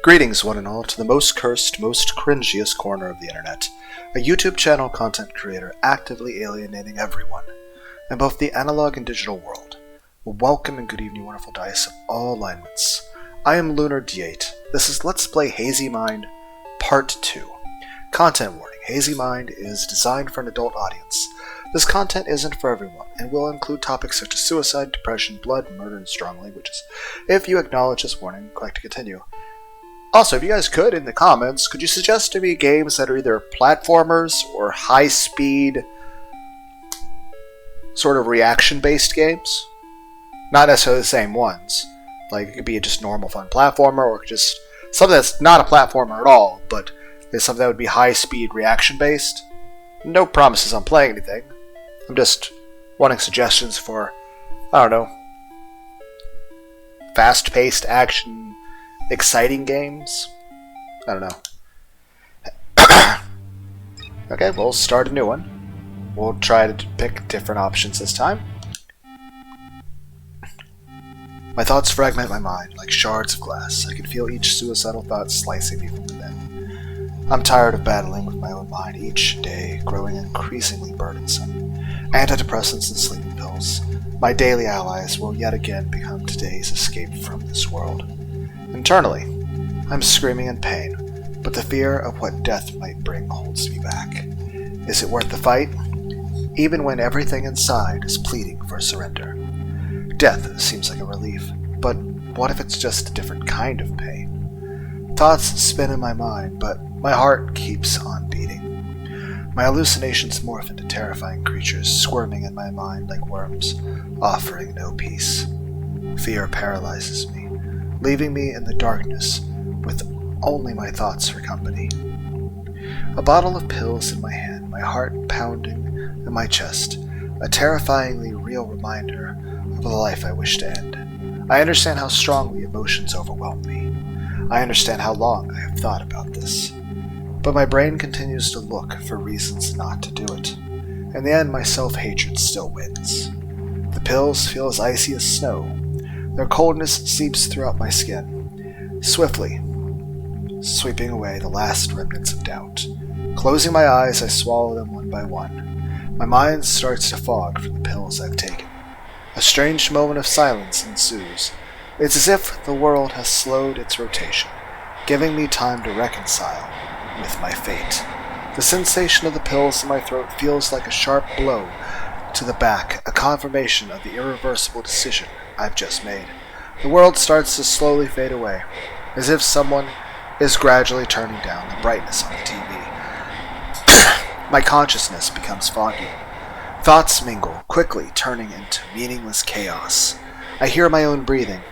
Greetings, one and all, to the most cursed, most cringiest corner of the internet. A YouTube channel content creator actively alienating everyone in both the analog and digital world. Well, welcome and good evening, wonderful dice of all alignments. I am Lunar D8. This is Let's Play Hazy Mind Part 2. Content warning. Hazy Mind is designed for an adult audience. This content isn't for everyone, and will include topics such as suicide, depression, blood, murder, and strong languages. If you acknowledge this warning, click to continue. Also, if you guys could, in the comments, could you suggest to me games that are either platformers or high-speed, sort of reaction-based games? Not necessarily the same ones. Like, it could be just normal fun platformer, or just something that's not a platformer at all, but is something that would be high-speed reaction-based. No promises on playing anything. I'm just wanting suggestions for, I don't know, fast-paced action, exciting games? I don't know. Okay, we'll start a new one. We'll try to pick different options this time. My thoughts fragment my mind like shards of glass. I can feel each suicidal thought slicing me from within. I'm tired of battling with my own mind, each day growing increasingly burdensome. Antidepressants and sleeping pills, my daily allies, will yet again become today's escape from this world. Internally, I'm screaming in pain, but the fear of what death might bring holds me back. Is it worth the fight? Even when everything inside is pleading for surrender. Death seems like a relief, but what if it's just a different kind of pain? Thoughts spin in my mind, but my heart keeps on beating. My hallucinations morph into terrifying creatures squirming in my mind like worms, offering no peace. Fear paralyzes me, leaving me in the darkness with only my thoughts for company. A bottle of pills in my hand, my heart pounding in my chest, a terrifyingly real reminder of the life I wish to end. I understand how strongly emotions overwhelm me. I understand how long I have thought about this. But my brain continues to look for reasons not to do it. In the end, my self-hatred still wins. The pills feel as icy as snow. Their coldness seeps throughout my skin, swiftly sweeping away the last remnants of doubt. Closing my eyes, I swallow them one by one. My mind starts to fog from the pills I've taken. A strange moment of silence ensues. It's as if the world has slowed its rotation, giving me time to reconcile with my fate. The sensation of the pills in my throat feels like a sharp blow to the back, a confirmation of the irreversible decision I've just made. The world starts to slowly fade away, as if someone is gradually turning down the brightness on the TV. My consciousness becomes foggy. Thoughts mingle, quickly turning into meaningless chaos. I hear my own breathing,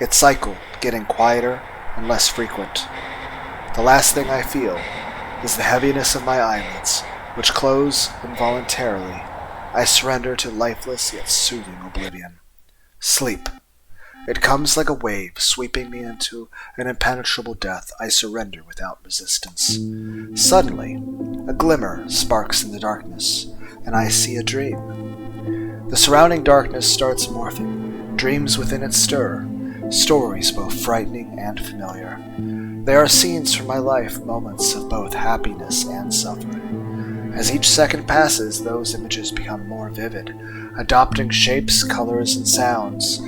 its cycle getting quieter and less frequent. The last thing I feel is the heaviness of my eyelids, which close involuntarily. I surrender to lifeless yet soothing oblivion. Sleep. It comes like a wave, sweeping me into an impenetrable death. I surrender without resistance. Suddenly, a glimmer sparks in the darkness, and I see a dream. The surrounding darkness starts morphing. Dreams within it stir, stories both frightening and familiar. They are scenes from my life, moments of both happiness and suffering. As each second passes, those images become more vivid, adopting shapes, colors, and sounds.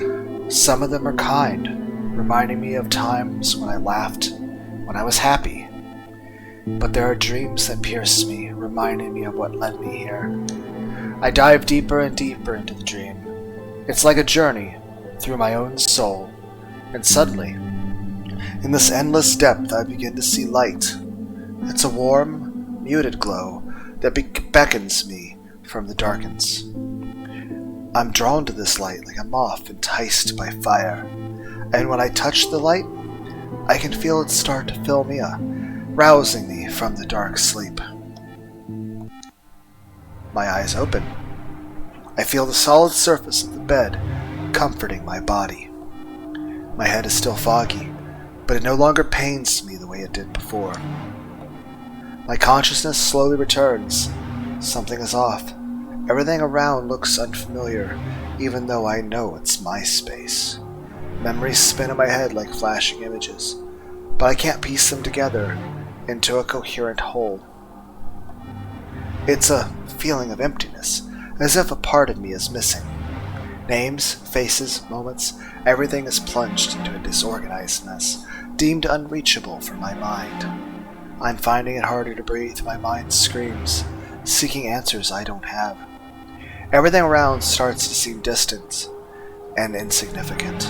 Some of them are kind, reminding me of times when I laughed, when I was happy. But there are dreams that pierce me, reminding me of what led me here. I dive deeper and deeper into the dream. It's like a journey through my own soul, and suddenly, in this endless depth, I begin to see light. It's a warm, muted glow that beckons me from the darkness. I'm drawn to this light like a moth enticed by fire, and when I touch the light, I can feel it start to fill me up, rousing me from the dark sleep. My eyes open. I feel the solid surface of the bed comforting my body. My head is still foggy, but it no longer pains me the way it did before. My consciousness slowly returns. Something is off. Everything around looks unfamiliar, even though I know it's my space. Memories spin in my head like flashing images. but I can't piece them together into a coherent whole. It's a feeling of emptiness, as if a part of me is missing. Names, faces, moments, everything is plunged into a disorganized mess, deemed unreachable for my mind. I'm finding it harder to breathe, my mind screams, seeking answers I don't have. Everything around starts to seem distant and insignificant.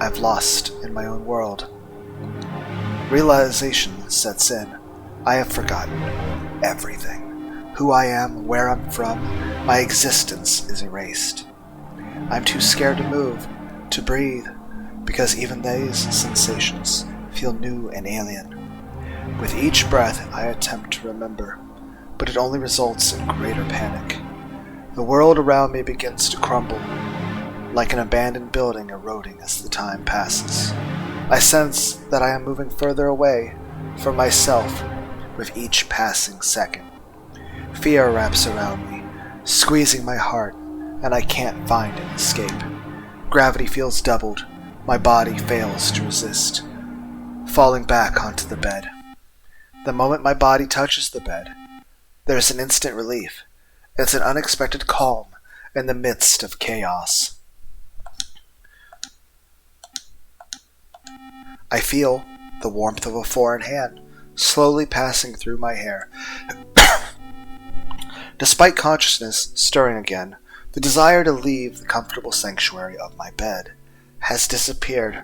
I've lost in my own world. Realization sets in. I have forgotten everything. Who I am, where I'm from, my existence is erased. I'm too scared to move, to breathe, because even these sensations feel new and alien. With each breath, I attempt to remember, but it only results in greater panic. The world around me begins to crumble, like an abandoned building eroding as the time passes. I sense that I am moving further away from myself with each passing second. Fear wraps around me, squeezing my heart, and I can't find an escape. Gravity feels doubled. My body fails to resist, falling back onto the bed. The moment my body touches the bed, there's an instant relief. It's an unexpected calm in the midst of chaos. I feel the warmth of a foreign hand slowly passing through my hair. Despite consciousness stirring again, the desire to leave the comfortable sanctuary of my bed has disappeared.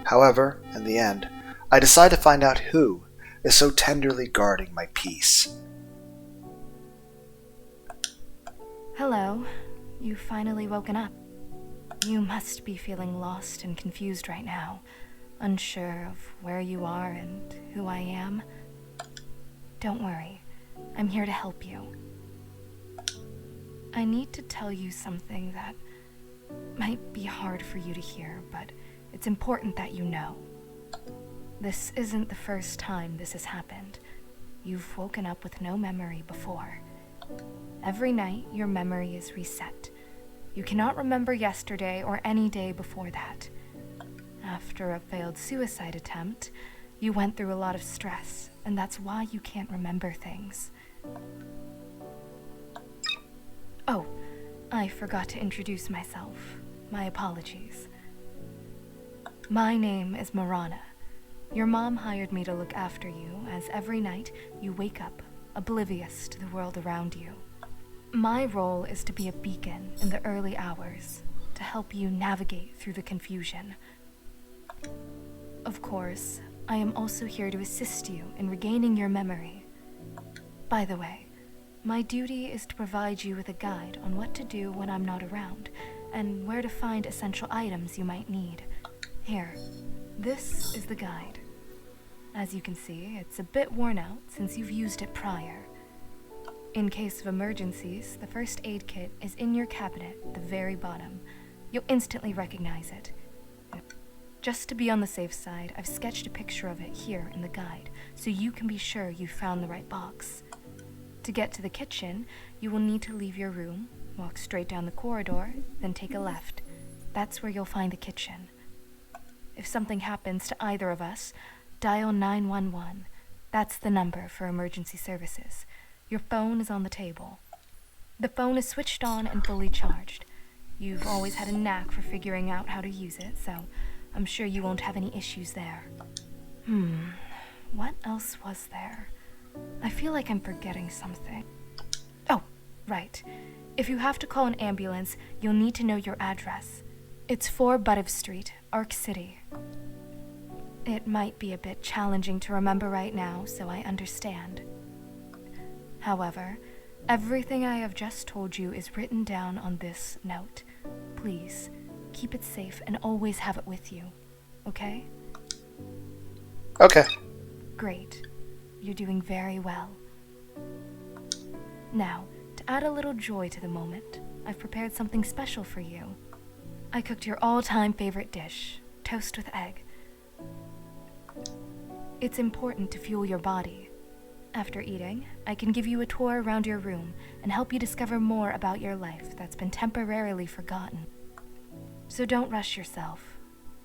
However, in the end, I decide to find out who is so tenderly guarding my peace. Hello. You've finally woken up. You must be feeling lost and confused right now, unsure of where you are and who I am. Don't worry. I'm here to help you. I need to tell you something that might be hard for you to hear, but it's important that you know. This isn't the first time this has happened. You've woken up with no memory before. Every night, your memory is reset. You cannot remember yesterday or any day before that. After a failed suicide attempt, you went through a lot of stress, and that's why you can't remember things. Oh, I forgot to introduce myself. My apologies. My name is Marana. Your mom hired me to look after you, as every night you wake up, oblivious to the world around you. My role is to be a beacon in the early hours, to help you navigate through the confusion. Of course, I am also here to assist you in regaining your memory. By the way, my duty is to provide you with a guide on what to do when I'm not around, and where to find essential items you might need. Here, this is the guide. As you can see, it's a bit worn out since you've used it prior. In case of emergencies, the first aid kit is in your cabinet at the very bottom. You'll instantly recognize it. Just to be on the safe side, I've sketched a picture of it here in the guide, so you can be sure you found the right box. To get to the kitchen, you will need to leave your room, walk straight down the corridor, then take a left. That's where you'll find the kitchen. If something happens to either of us, dial 911. That's the number for emergency services. Your phone is on the table. The phone is switched on and fully charged. You've always had a knack for figuring out how to use it, so I'm sure you won't have any issues there. What else was there? I feel like I'm forgetting something. Oh, right. If you have to call an ambulance, you'll need to know your address. It's 4 Buttiff Street, Arc City. It might be a bit challenging to remember right now, so I understand. However, everything I have just told you is written down on this note. Please, keep it safe and always have it with you, okay? Okay. Great. You're doing very well. Now, to add a little joy to the moment, I've prepared something special for you. I cooked your all-time favorite dish, toast with egg. It's important to fuel your body. After eating, I can give you a tour around your room and help you discover more about your life that's been temporarily forgotten. So don't rush yourself.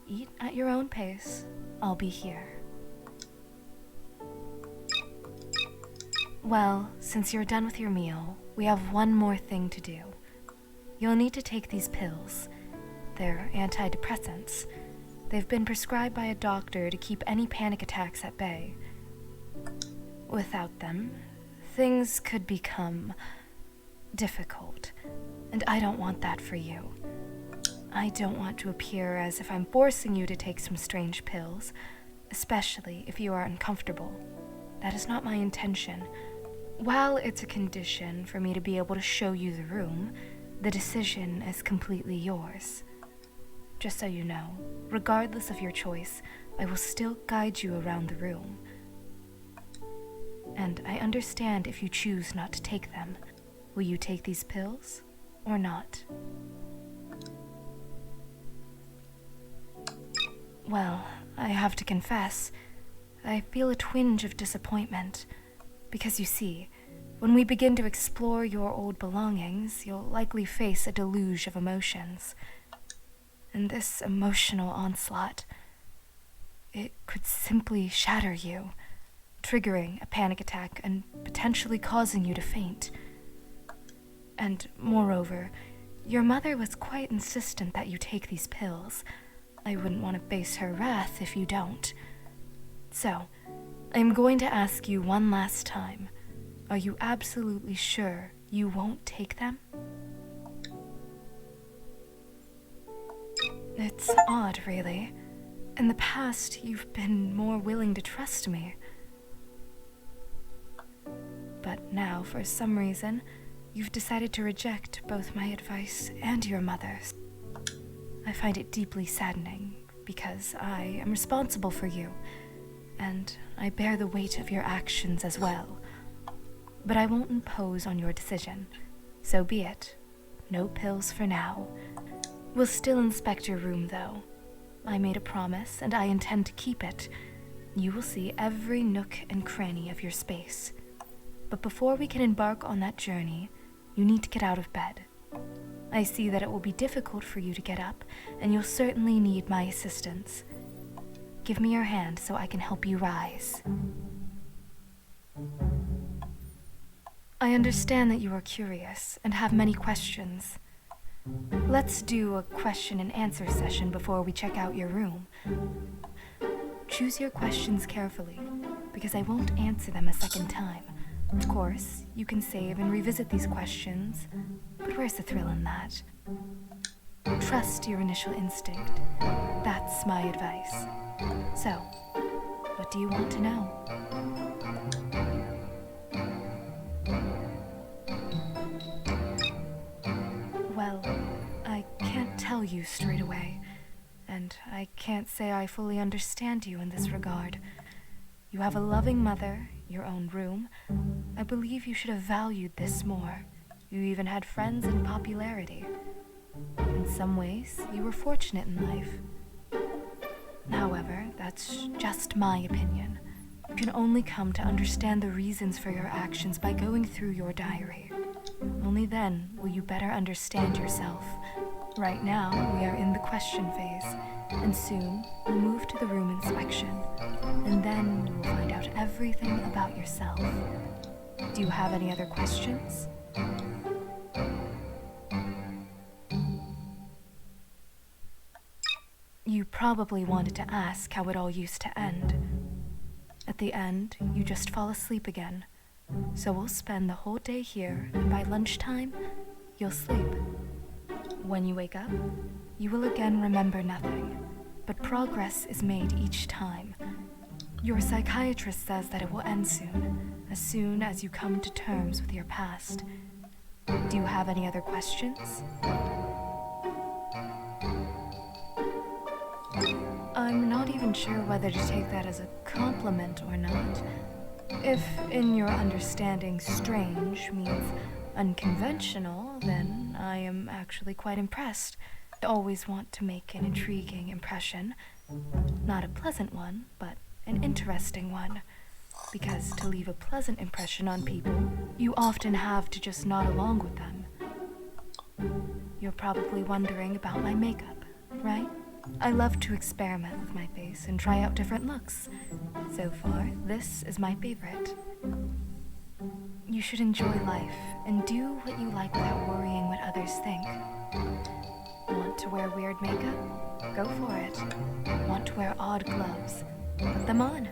Eat at your own pace. I'll be here. Well, since you're done with your meal, we have one more thing to do. You'll need to take these pills. They're antidepressants. They've been prescribed by a doctor to keep any panic attacks at bay. Without them, things could become difficult, and I don't want that for you. I don't want to appear as if I'm forcing you to take some strange pills, especially if you are uncomfortable. That is not my intention. While it's a condition for me to be able to show you the room, the decision is completely yours. Just so you know, regardless of your choice, I will still guide you around the room. And I understand if you choose not to take them. Will you take these pills or not? Well, I have to confess, I feel a twinge of disappointment. Because you see, when we begin to explore your old belongings, you'll likely face a deluge of emotions. And this emotional onslaught, it could simply shatter you, triggering a panic attack and potentially causing you to faint. And moreover, your mother was quite insistent that you take these pills. I wouldn't want to face her wrath if you don't. So, I'm going to ask you one last time. Are you absolutely sure you won't take them? It's odd, really. In the past, you've been more willing to trust me. But now, for some reason, you've decided to reject both my advice and your mother's. I find it deeply saddening, because I am responsible for you, and I bear the weight of your actions as well. But I won't impose on your decision. So be it. No pills for now. We'll still inspect your room, though. I made a promise, and I intend to keep it. You will see every nook and cranny of your space. But before we can embark on that journey, you need to get out of bed. I see that it will be difficult for you to get up, and you'll certainly need my assistance. Give me your hand so I can help you rise. I understand that you are curious and have many questions. Let's do a question and answer session before we check out your room. Choose your questions carefully, because I won't answer them a second time. Of course, you can save and revisit these questions, but where's the thrill in that? Trust your initial instinct. That's my advice. So, what do you want to know? Well, I can't tell you straight away, and I can't say I fully understand you in this regard. You have a loving mother, your own room. I believe you should have valued this more. You even had friends and popularity. In some ways, you were fortunate in life. However, that's just my opinion. You can only come to understand the reasons for your actions by going through your diary. Only then will you better understand yourself. Right now, we are in the question phase, and soon we'll move to the room inspection, and then you will find out everything about yourself. Do you have any other questions? You probably wanted to ask how it all used to end. At the end, you just fall asleep again. So we'll spend the whole day here, and by lunchtime, you'll sleep. When you wake up, you will again remember nothing, but progress is made each time. Your psychiatrist says that it will end soon as you come to terms with your past. Do you have any other questions? I'm not even sure whether to take that as a compliment or not. If, in your understanding, strange means unconventional, then I am actually quite impressed. I always want to make an intriguing impression. Not a pleasant one, but an interesting one. Because to leave a pleasant impression on people, you often have to just nod along with them. You're probably wondering about my makeup, right? I love to experiment with my face and try out different looks. So far, this is my favorite. You should enjoy life and do what you like without worrying what others think. Want to wear weird makeup? Go for it. Want to wear odd gloves? Put them on.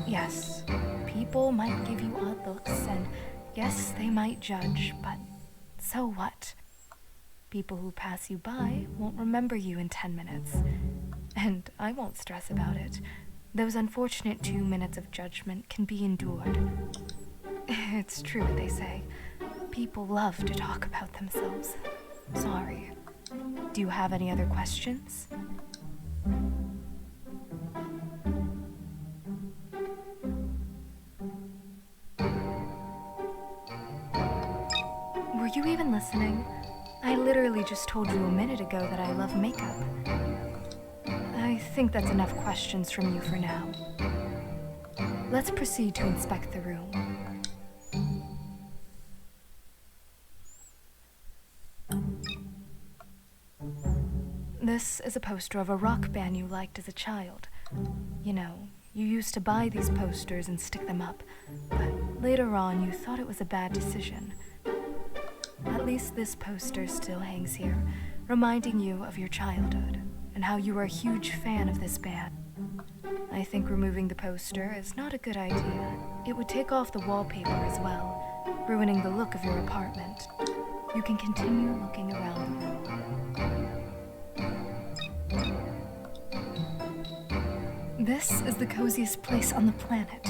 Yes, people might give you odd looks, and yes, they might judge, but so what? People who pass you by won't remember you in 10 minutes. And I won't stress about it. Those unfortunate 2 minutes of judgment can be endured. It's true what they say. People love to talk about themselves. Sorry. Do you have any other questions? Were you even listening? I literally just told you a minute ago that I love makeup. I think that's enough questions from you for now. Let's proceed to inspect the room. This is a poster of a rock band you liked as a child. You know, you used to buy these posters and stick them up, but later on you thought it was a bad decision. At least this poster still hangs here, reminding you of your childhood and how you were a huge fan of this band. I think removing the poster is not a good idea. It would take off the wallpaper as well, ruining the look of your apartment. You can continue looking around the room. This is the coziest place on the planet.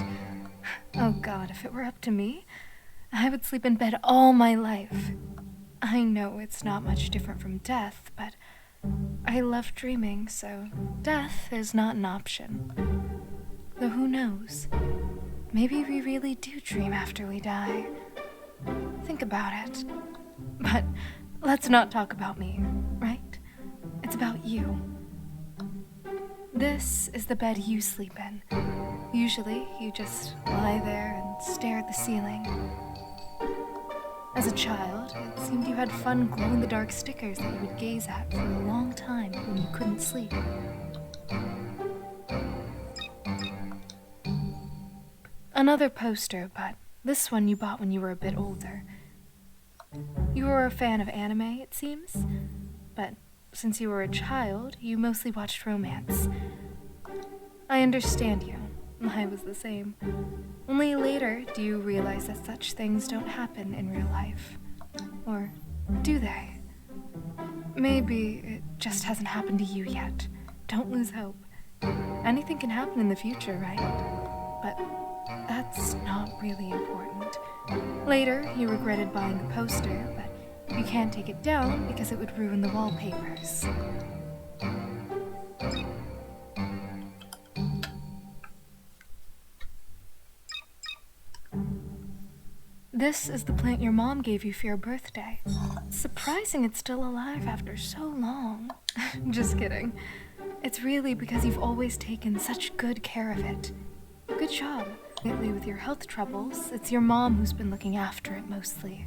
Oh God, if it were up to me, I would sleep in bed all my life. I know it's not much different from death, but I love dreaming, so death is not an option. Though who knows? Maybe we really do dream after we die. Think about it. But let's not talk about me, right? It's about you. This is the bed you sleep in. Usually, you just lie there and stare at the ceiling. As a child, it seemed you had fun glow-in-the-dark stickers that you would gaze at for a long time when you couldn't sleep. Another poster, but this one you bought when you were a bit older. You were a fan of anime, it seems, but since you were a child, you mostly watched romance. I understand you. I was the same. Only later do you realize that such things don't happen in real life. Or do they? Maybe it just hasn't happened to you yet. Don't lose hope. Anything can happen in the future, right? But that's not really important. Later, you regretted buying the poster, but you can't take it down because it would ruin the wallpapers. This is the plant your mom gave you for your birthday. It's surprising it's still alive after so long. Just kidding. It's really because you've always taken such good care of it. Good job. Lately, with your health troubles, it's your mom who's been looking after it mostly.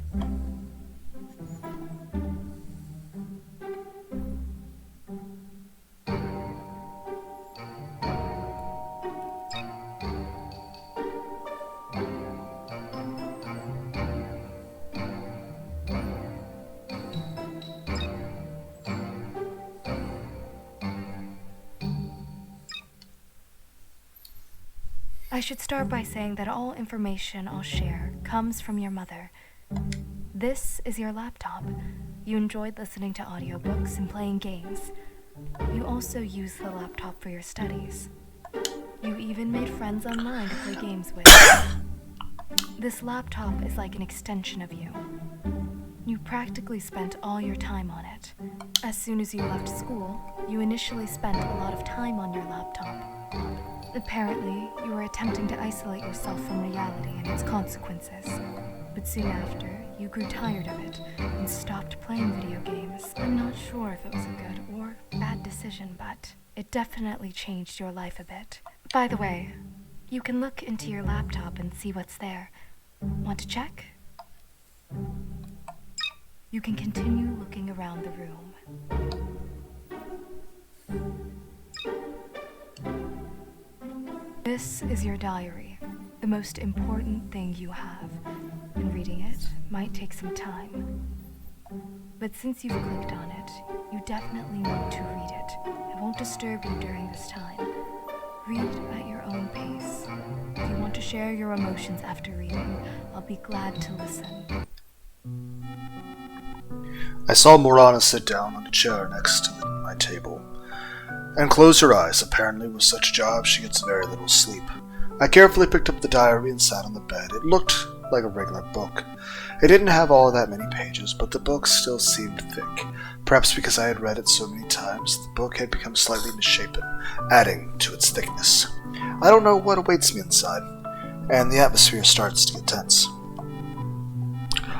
I should start by saying that all information I'll share comes from your mother. This is your laptop. You enjoyed listening to audiobooks and playing games. You also use the laptop for your studies. You even made friends online to play games with. This laptop is like an extension of you. You practically spent all your time on it. As soon as you left school, you initially spent a lot of time on your laptop. Apparently, you were attempting to isolate yourself from reality and its consequences. But soon after, you grew tired of it and stopped playing video games. I'm not sure if it was a good or bad decision, but it definitely changed your life a bit. By the way, you can look into your laptop and see what's there. Want to check? You can continue looking around the room. This is your diary, the most important thing you have. and reading it might take some time. But since you've clicked on it, you definitely need to read it. I won't disturb you during this time. Read at your own pace. If you want to share your emotions after reading, I'll be glad to listen. I saw Morana sit down on a chair next to my table and close her eyes. Apparently, with such a job, she gets very little sleep. I carefully picked up the diary and sat on the bed. It looked like a regular book. It didn't have all that many pages, but the book still seemed thick. Perhaps because I had read it so many times, the book had become slightly misshapen, adding to its thickness. I don't know what awaits me inside, and the atmosphere starts to get tense.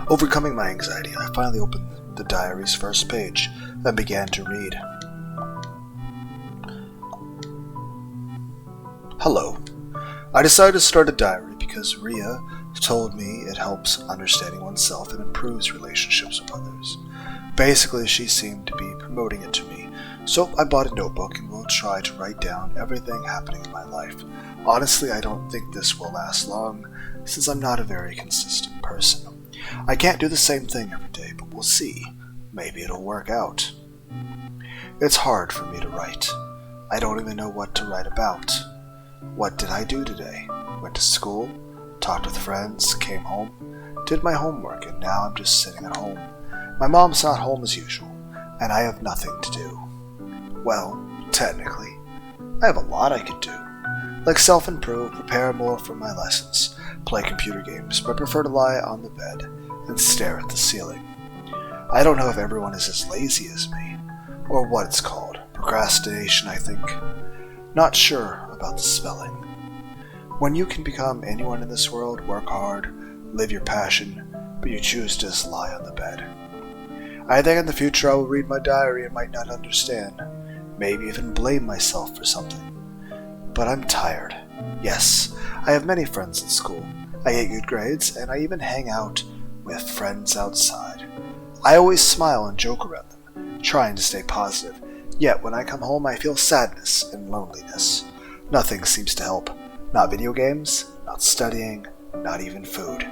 Overcoming my anxiety, I finally opened the diary's first page and began to read. Hello. I decided to start a diary because Ria told me it helps understanding oneself and improves relationships with others. Basically, she seemed to be promoting it to me, so I bought a notebook and will try to write down everything happening in my life. Honestly, I don't think this will last long, since I'm not a very consistent person. I can't do the same thing every day, but we'll see. Maybe it'll work out. It's hard for me to write. I don't even know what to write about. What did I do today? Went to school, talked with friends, came home, did my homework, and now I'm just sitting at home. My mom's not home as usual, and I have nothing to do. Well, technically, I have a lot I could do. Like self-improve, prepare more for my lessons, play computer games, but I prefer to lie on the bed and stare at the ceiling. I don't know if everyone is as lazy as me, or what it's called. Procrastination, I think. Not sure about the spelling. When you can become anyone in this world, work hard, live your passion, but you choose to just lie on the bed. I think in the future I will read my diary and might not understand, maybe even blame myself for something. But I'm tired. Yes, I have many friends in school. I get good grades, and I even hang out with friends outside. I always smile and joke around them, trying to stay positive. Yet when I come home, I feel sadness and loneliness. Nothing seems to help. Not video games, not studying, not even food.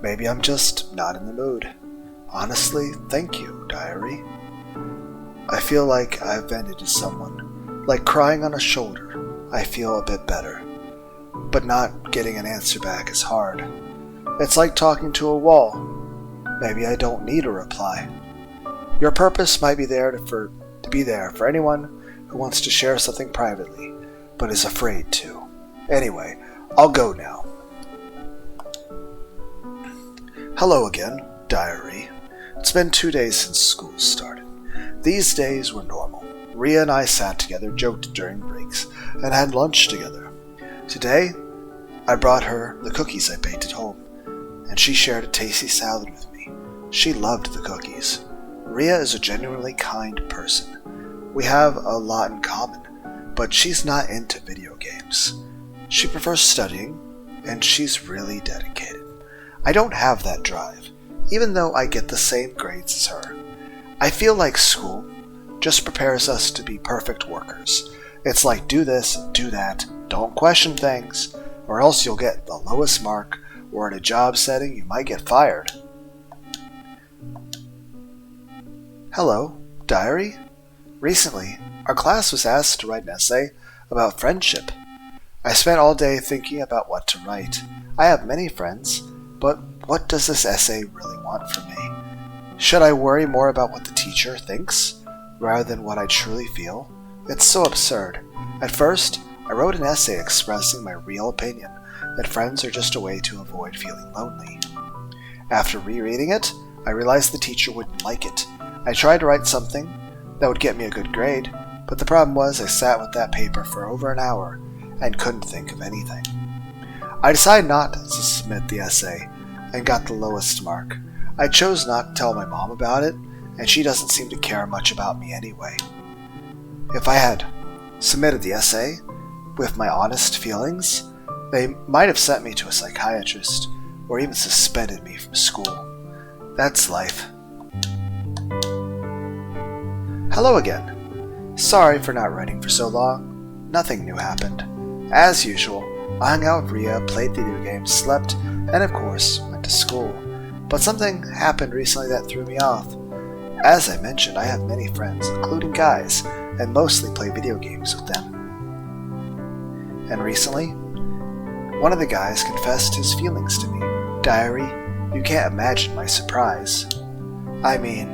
Maybe I'm just not in the mood. Honestly, thank you, diary. I feel like I've vented to someone, like crying on a shoulder. I feel a bit better. But not getting an answer back is hard. It's like talking to a wall. Maybe I don't need a reply. Your purpose might be there to be there for anyone who wants to share something privately, but is afraid to. Anyway, I'll go now. Hello again, diary. It's been 2 days since school started. These days were normal. Ria and I sat together, joked during breaks, and had lunch together. Today, I brought her the cookies I baked at home, and she shared a tasty salad with me. She loved the cookies. Ria is a genuinely kind person. We have a lot in common, but she's not into video games. She prefers studying, and she's really dedicated. I don't have that drive, even though I get the same grades as her. I feel like school just prepares us to be perfect workers. It's like do this, do that, don't question things, or else you'll get the lowest mark, or in a job setting you might get fired. Hello, diary? Recently, our class was asked to write an essay about friendship. I spent all day thinking about what to write. I have many friends, but what does this essay really want from me? Should I worry more about what the teacher thinks, rather than what I truly feel? It's so absurd. At first, I wrote an essay expressing my real opinion, that friends are just a way to avoid feeling lonely. After rereading it, I realized the teacher wouldn't like it. I tried to write something that would get me a good grade, but the problem was I sat with that paper for over an hour and couldn't think of anything. I decided not to submit the essay and got the lowest mark. I chose not to tell my mom about it, and she doesn't seem to care much about me anyway. If I had submitted the essay with my honest feelings, they might have sent me to a psychiatrist or even suspended me from school. That's life. Hello again. Sorry for not writing for so long. Nothing new happened. As usual, I hung out with Ria, played video games, slept, and of course, went went to school, but something happened recently that threw me off. As I mentioned, I have many friends, including guys, and mostly play video games with them. And recently, one of the guys confessed his feelings to me. Diary, you can't imagine my surprise. I mean,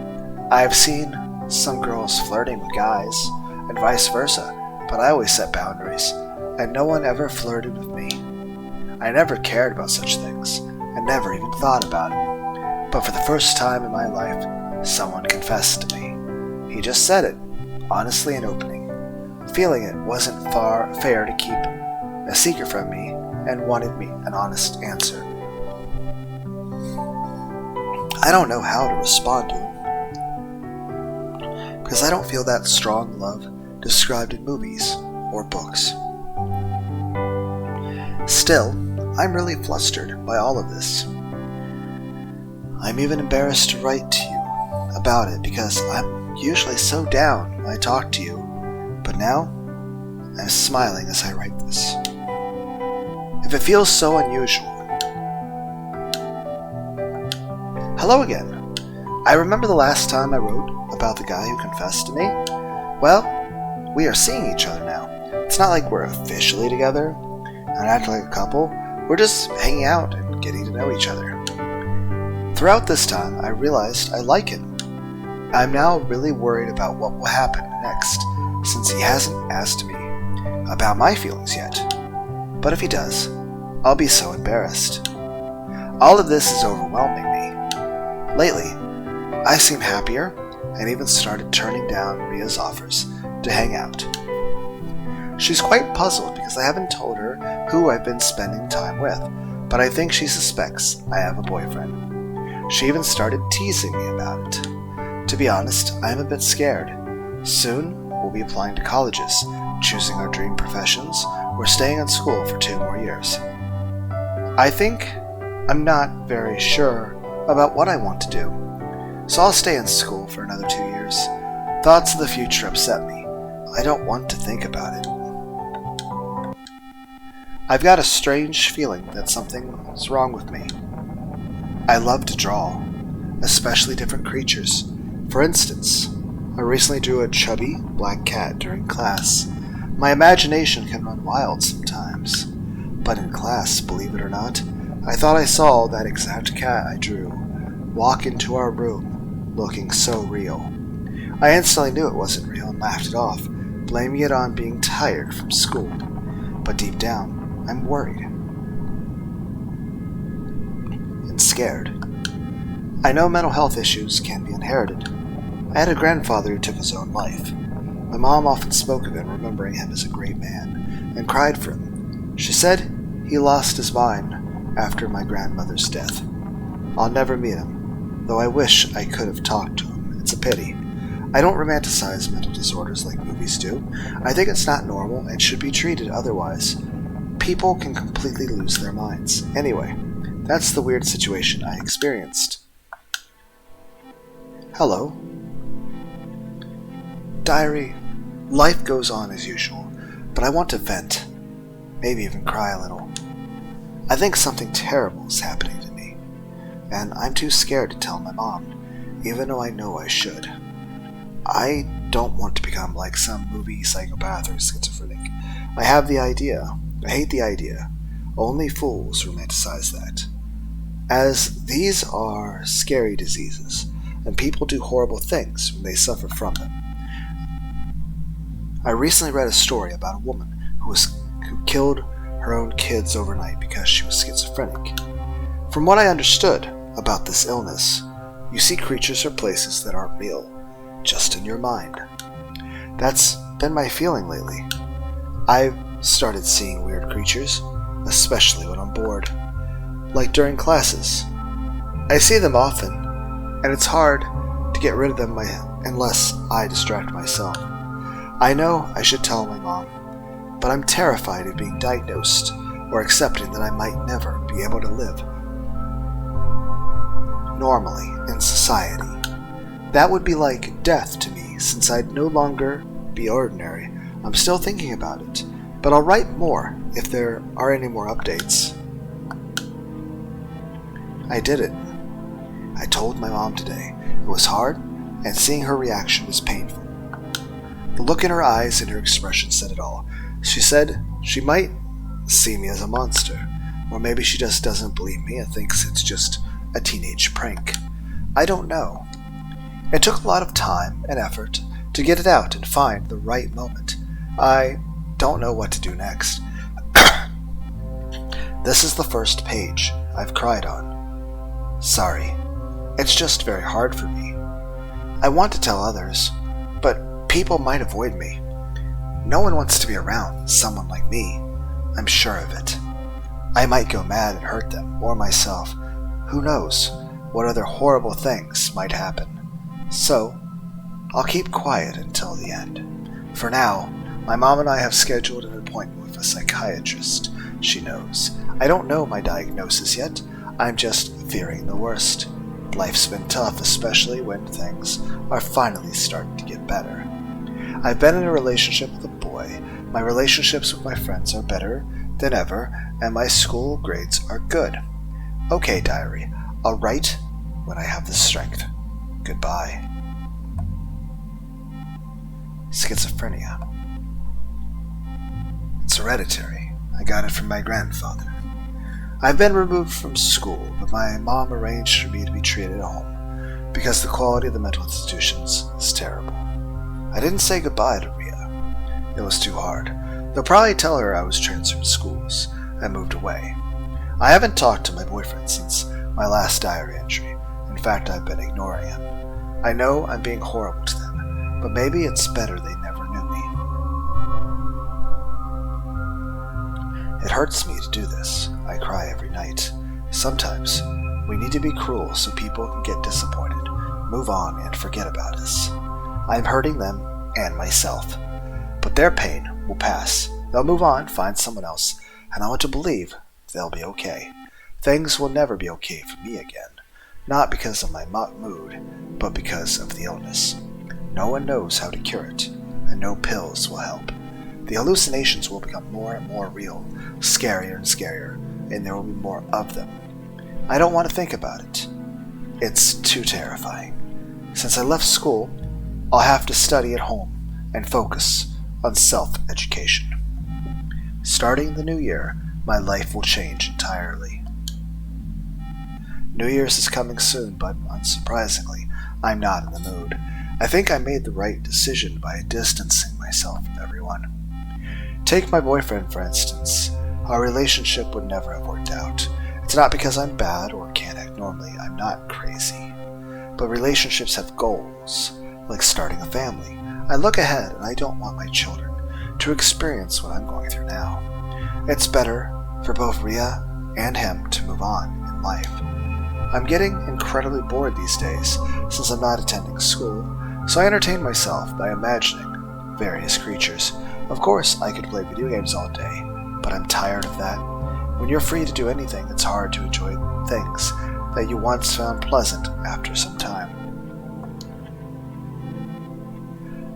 I've seen some girls flirting with guys, and vice versa, but I always set boundaries, and no one ever flirted with me. I never cared about such things, and never even thought about it. But for the first time in my life, someone confessed to me. He just said it, honestly and openly, feeling it wasn't fair to keep a secret from me, and wanted me an honest answer. I don't know how to respond to him, because I don't feel that strong love described in movies or books. Still, I'm really flustered by all of this. I'm even embarrassed to write to you about it because I'm usually so down when I talk to you, but now I'm smiling as I write this. If it feels so unusual. Hello again. I remember the last time I wrote about the guy who confessed to me. Well, we are seeing each other now. It's not like we're officially together and acting like a couple. We're just hanging out and getting to know each other. Throughout this time, I realized I like him. I'm now really worried about what will happen next, since he hasn't asked me about my feelings yet. But if he does, I'll be so embarrassed. All of this is overwhelming me. Lately, I seem happier and even started turning down Ria's offers to hang out. She's quite puzzled because I haven't told her who I've been spending time with, but I think she suspects I have a boyfriend. She even started teasing me about it. To be honest, I'm a bit scared. Soon, we'll be applying to colleges, choosing our dream professions, or staying in school for 2 more years. I think I'm not very sure about what I want to do, so I'll stay in school for another 2 years. Thoughts of the future upset me. I don't want to think about it. I've got a strange feeling that something's wrong with me. I love to draw, especially different creatures. For instance, I recently drew a chubby black cat during class. My imagination can run wild sometimes, but in class, believe it or not, I thought I saw that exact cat I drew walk into our room looking so real. I instantly knew it wasn't real and laughed it off, blaming it on being tired from school. But deep down, I'm worried and scared. I know mental health issues can be inherited. I had a grandfather who took his own life. My mom often spoke of him, remembering him as a great man, and cried for him. She said he lost his mind after my grandmother's death. I'll never meet him, though I wish I could have talked to him. It's a pity. I don't romanticize mental disorders like movies do. I think it's not normal and should be treated otherwise. People can completely lose their minds. Anyway, that's the weird situation I experienced. Hello. Diary, life goes on as usual, but I want to vent, maybe even cry a little. I think something terrible is happening to me, and I'm too scared to tell my mom, even though I know I should. I don't want to become like some movie psychopath or schizophrenic. I have the idea. I hate the idea. Only fools romanticize that. As these are scary diseases, and people do horrible things when they suffer from them. I recently read a story about a woman who killed her own kids overnight because she was schizophrenic. From what I understood about this illness, you see creatures or places that aren't real, just in your mind. That's been my feeling lately. I've started seeing weird creatures, especially when I'm bored. Like during classes. I see them often, and it's hard to get rid of them unless I distract myself. I know I should tell my mom, but I'm terrified of being diagnosed or accepting that I might never be able to live normally in society. That would be like death to me, since I'd no longer be ordinary. I'm still thinking about it, but I'll write more if there are any more updates. I did it. I told my mom today. It was hard, and seeing her reaction was painful. The look in her eyes and her expression said it all. She said she might see me as a monster, or maybe she just doesn't believe me and thinks it's just a teenage prank. I don't know. It took a lot of time and effort to get it out and find the right moment. I don't know what to do next. This is the first page I've cried on. Sorry. It's just very hard for me. I want to tell others, but people might avoid me. No one wants to be around someone like me. I'm sure of it. I might go mad and hurt them, or myself. Who knows what other horrible things might happen. So, I'll keep quiet until the end. For now, my mom and I have scheduled an appointment with a psychiatrist. She knows. I don't know my diagnosis yet. I'm just fearing the worst. Life's been tough, especially when things are finally starting to get better. I've been in a relationship with a boy. My relationships with my friends are better than ever, and my school grades are good. Okay, diary. I'll write when I have the strength. Goodbye. Schizophrenia. It's hereditary. I got it from my grandfather. I've been removed from school, but my mom arranged for me to be treated at home because the quality of the mental institutions is terrible. I didn't say goodbye to Rhea. It was too hard. They'll probably tell her I was transferred schools and moved away. I haven't talked to my boyfriend since my last diary entry. In fact, I've been ignoring him. I know I'm being horrible to them, but maybe it's better they never knew me. It hurts me to do this. I cry every night. Sometimes we need to be cruel so people can get disappointed, move on, and forget about us. I'm hurting them and myself. But their pain will pass. They'll move on, find someone else, and I want to believe they'll be okay. Things will never be okay for me again. Not because of my mood, but because of the illness. No one knows how to cure it, and no pills will help. The hallucinations will become more and more real, scarier and scarier, and there will be more of them. I don't want to think about it. It's too terrifying. Since I left school, I'll have to study at home and focus on self-education. Starting the new year, my life will change entirely. New Year's is coming soon, but unsurprisingly, I'm not in the mood. I think I made the right decision by distancing myself from everyone. Take my boyfriend, for instance. Our relationship would never have worked out. It's not because I'm bad or can't act normally. I'm not crazy. But relationships have goals, like starting a family. I look ahead, and I don't want my children to experience what I'm going through now. It's better for both Rhea and him to move on in life. I'm getting incredibly bored these days since I'm not attending school, so I entertain myself by imagining various creatures. Of course, I could play video games all day, but I'm tired of that. When you're free to do anything, it's hard to enjoy things that you once found pleasant after some time.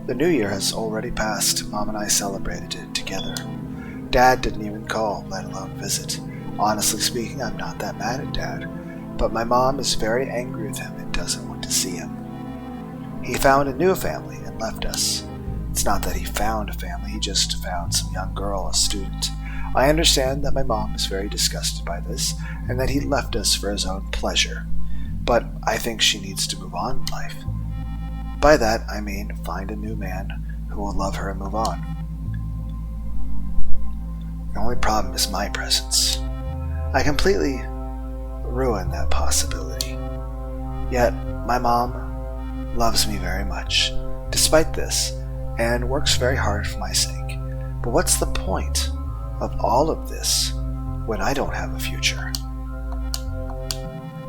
The New Year has already passed. Mom and I celebrated it together. Dad didn't even call, let alone visit. Honestly speaking, I'm not that mad at Dad, but my mom is very angry with him and doesn't want to see him. He found a new family and left us. It's not that he found a family, he just found some young girl, a student. I understand that my mom is very disgusted by this, and that he left us for his own pleasure. But I think she needs to move on in life. By that, I mean find a new man who will love her and move on. The only problem is my presence. I completely ruin that possibility. Yet, my mom loves me very much, despite this, and works very hard for my sake. But what's the point of all of this when I don't have a future?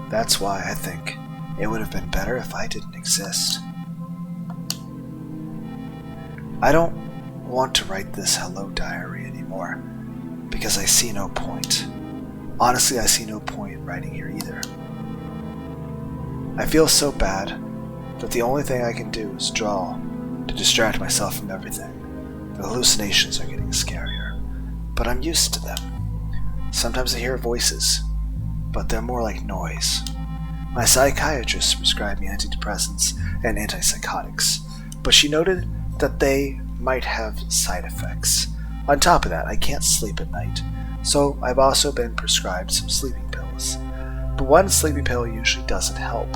That's why I think it would have been better if I didn't exist. I don't want to write this hello diary anymore, because I see no point. Honestly, I see no point in writing here either. I feel so bad that the only thing I can do is draw to distract myself from everything. The hallucinations are getting scarier, but I'm used to them. Sometimes I hear voices, but they're more like noise. My psychiatrist prescribed me antidepressants and antipsychotics, but she noted that they might have side effects. On top of that, I can't sleep at night, so I've also been prescribed some sleeping pills. But one sleeping pill usually doesn't help,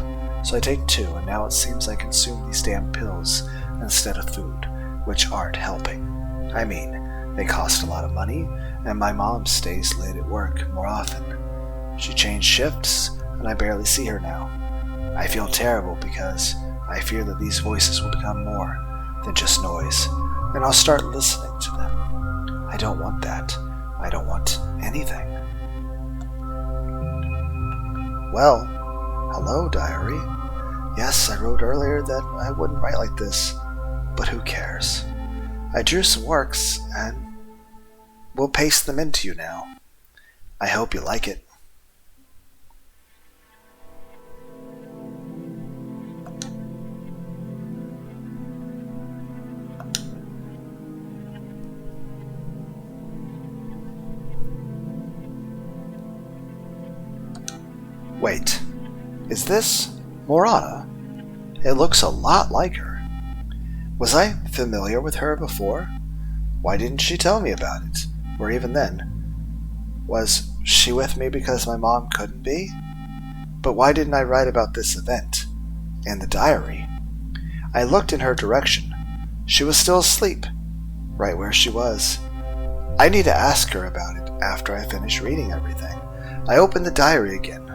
so I take 2, and now it seems I consume these damn pills instead of food, which aren't helping. I mean, they cost a lot of money, and my mom stays late at work more often. She changed shifts, and I barely see her now. I feel terrible because I fear that these voices will become more than just noise, and I'll start listening to them. I don't want that. I don't want anything. Well, hello, diary. Yes, I wrote earlier that I wouldn't write like this, but who cares? I drew some works, and we'll paste them into you now. I hope you like it. Wait, is this Morana? It looks a lot like her. Was I familiar with her before? Why didn't she tell me about it? Or even then? Was she with me because my mom couldn't be? But why didn't I write about this event in the diary? I looked in her direction. She was still asleep, right where she was. I need to ask her about it after I finish reading everything. I opened the diary again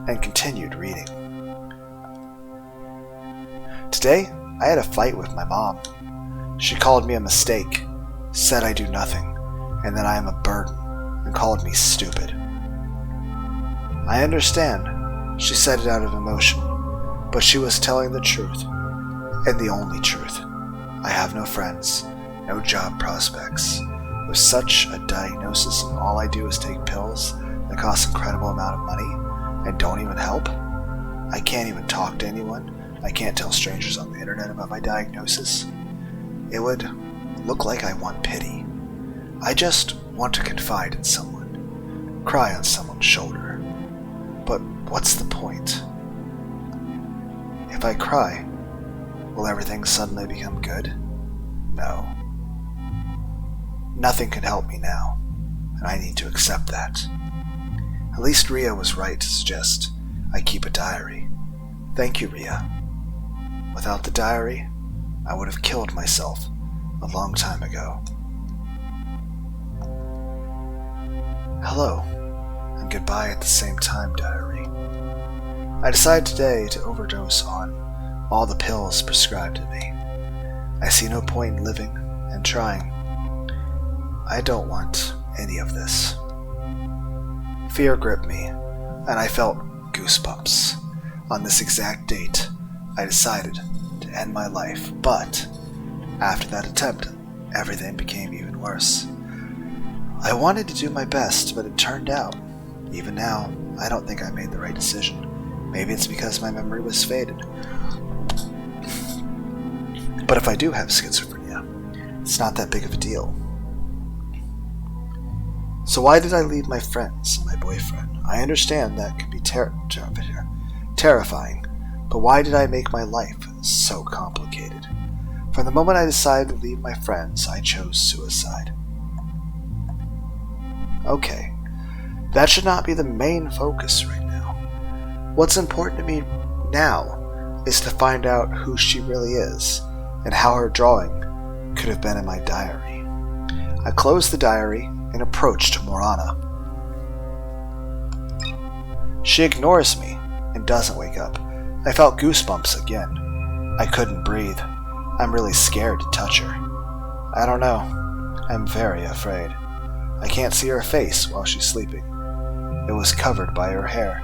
and continued reading. Today, I had a fight with my mom. She called me a mistake, said I do nothing, and that I am a burden, and called me stupid. I understand she said it out of emotion, but she was telling the truth, and the only truth. I have no friends, no job prospects. With such a diagnosis and all I do is take pills that cost an incredible amount of money, and don't even help? I can't even talk to anyone. I can't tell strangers on the internet about my diagnosis. It would look like I want pity. I just want to confide in someone, cry on someone's shoulder. But what's the point? If I cry, will everything suddenly become good? No. Nothing can help me now, and I need to accept that. At least Ria was right to suggest I keep a diary. Thank you, Ria. Without the diary, I would have killed myself a long time ago. Hello, and goodbye at the same time, diary. I decided today to overdose on all the pills prescribed to me. I see no point in living and trying. I don't want any of this. Fear gripped me, and I felt goosebumps. On this exact date, I decided to end my life, but after that attempt, everything became even worse. I wanted to do my best, but it turned out, even now, I don't think I made the right decision. Maybe it's because my memory was faded. But if I do have schizophrenia, it's not that big of a deal. So why did I leave my friends and my boyfriend? I understand that can be terrifying, but why did I make my life so complicated? From the moment I decided to leave my friends, I chose suicide. Okay, that should not be the main focus right now. What's important to me now is to find out who she really is and how her drawing could have been in my diary. I closed the diary and approached Morana. She ignores me and doesn't wake up. I felt goosebumps again. I couldn't breathe. I'm really scared to touch her. I don't know. I'm very afraid. I can't see her face while she's sleeping. It was covered by her hair.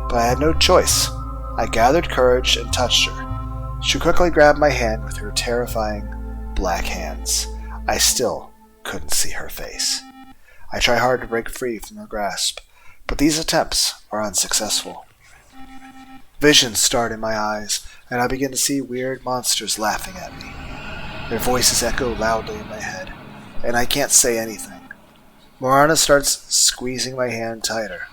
But I had no choice. I gathered courage and touched her. She quickly grabbed my hand with her terrifying black hands. I still couldn't see her face. I try hard to break free from her grasp, but these attempts are unsuccessful. Visions start in my eyes, and I begin to see weird monsters laughing at me. Their voices echo loudly in my head, and I can't say anything. Morana starts squeezing my hand tighter.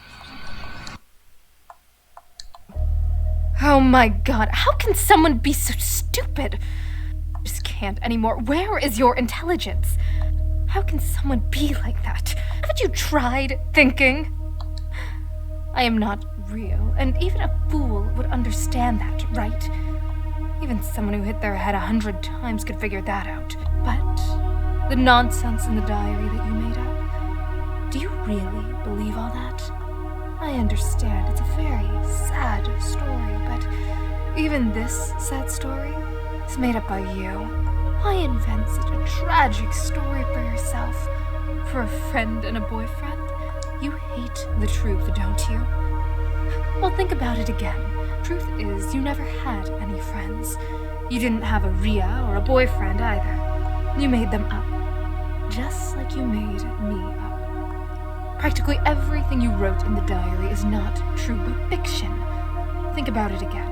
Oh my god, how can someone be so stupid? I just can't anymore. Where is your intelligence? How can someone be like that? Haven't you tried thinking? I am not real, and even a fool would understand that, right? Even someone who hit their head 100 times could figure that out. But the nonsense in the diary that you made up, do you really believe all that? I understand it's a very sad story, but even this sad story is made up by you. Why invent such a tragic story for yourself? For a friend and a boyfriend? You hate the truth, don't you? Well, think about it again. Truth is, you never had any friends. You didn't have a Rhea or a boyfriend either. You made them up. Just like you made me up. Practically everything you wrote in the diary is not true, but fiction. Think about it again.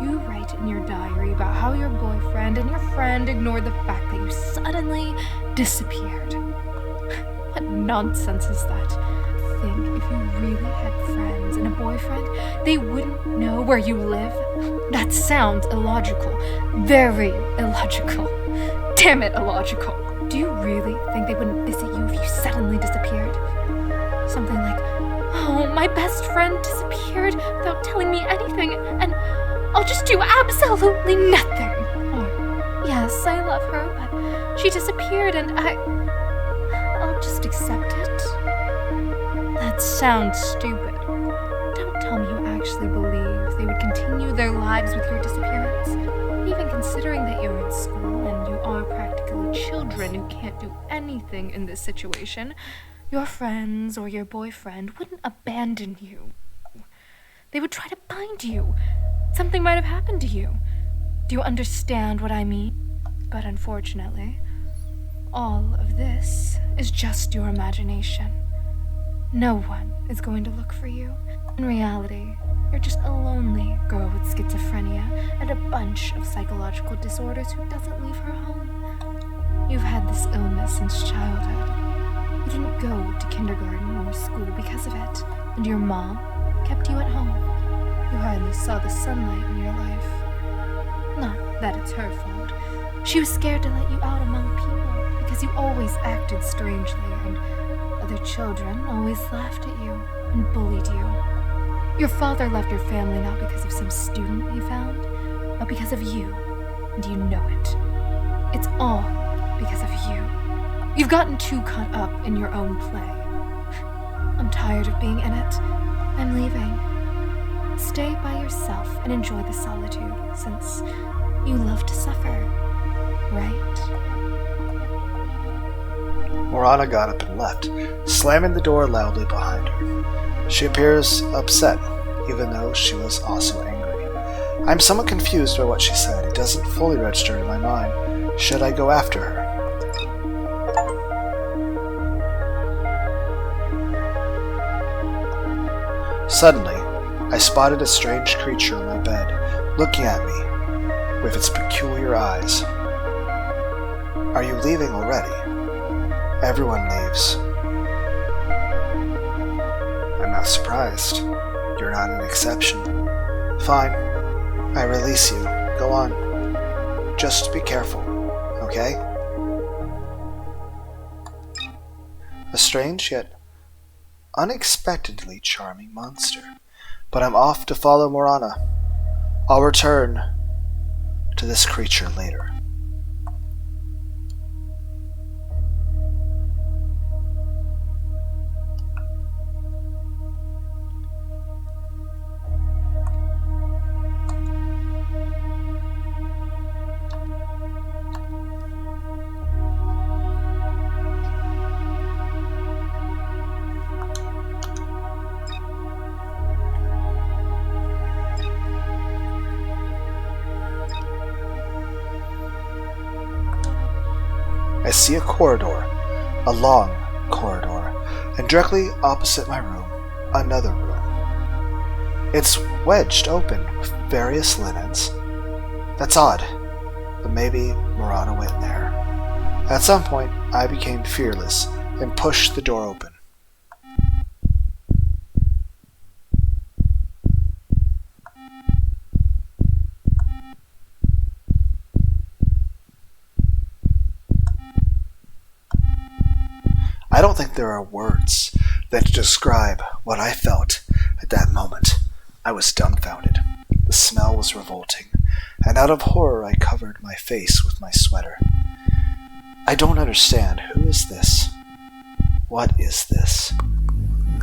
You write in your diary about how your boyfriend and your friend ignored the fact that you suddenly disappeared. What nonsense is that? Think if you really had friends and a boyfriend, they wouldn't know where you live? That sounds illogical. Very illogical. Damn it, illogical. Do you really think they wouldn't visit you if you suddenly disappeared? Something like, oh, my best friend disappeared without telling me anything, and I'll just do absolutely nothing. Or, yes, I love her, but she disappeared and I'll just accept it. That sounds stupid. Don't tell me you actually believe they would continue their lives with your disappearance. Even considering that you're in school and you are practically children who can't do anything in this situation, your friends or your boyfriend wouldn't abandon you. They would try to find you. Something might have happened to you. Do you understand what I mean? But unfortunately, all of this is just your imagination. No one is going to look for you. In reality, you're just a lonely girl with schizophrenia and a bunch of psychological disorders who doesn't leave her home. You've had this illness since childhood. You didn't go to kindergarten or school because of it, and your mom kept you at home. You hardly saw the sunlight in your life. Not that it's her fault. She was scared to let you out among people because you always acted strangely, and other children always laughed at you and bullied you. Your father left your family not because of some student he found, but because of you, and you know it. It's all because of you. You've gotten too caught up in your own play. I'm tired of being in it. I'm leaving. Stay by yourself and enjoy the solitude, since you love to suffer, right? Morana got up and left, slamming the door loudly behind her. She appears upset, even though she was also angry. I'm somewhat confused by what she said. It doesn't fully register in my mind. Should I go after her? Suddenly, I spotted a strange creature on my bed, looking at me with its peculiar eyes. Are you leaving already? Everyone leaves. I'm not surprised. You're not an exception. Fine. I release you. Go on. Just be careful, okay? A strange yet unexpectedly charming monster. But I'm off to follow Morana. I'll return to this creature later. I see a corridor, a long corridor, and directly opposite my room, another room. It's wedged open with various linens. That's odd, but maybe Morana went in there. At some point, I became fearless and pushed the door open. I don't think there are words that describe what I felt at that moment. I was dumbfounded. The smell was revolting, and out of horror I covered my face with my sweater. I don't understand. Who is this? What is this?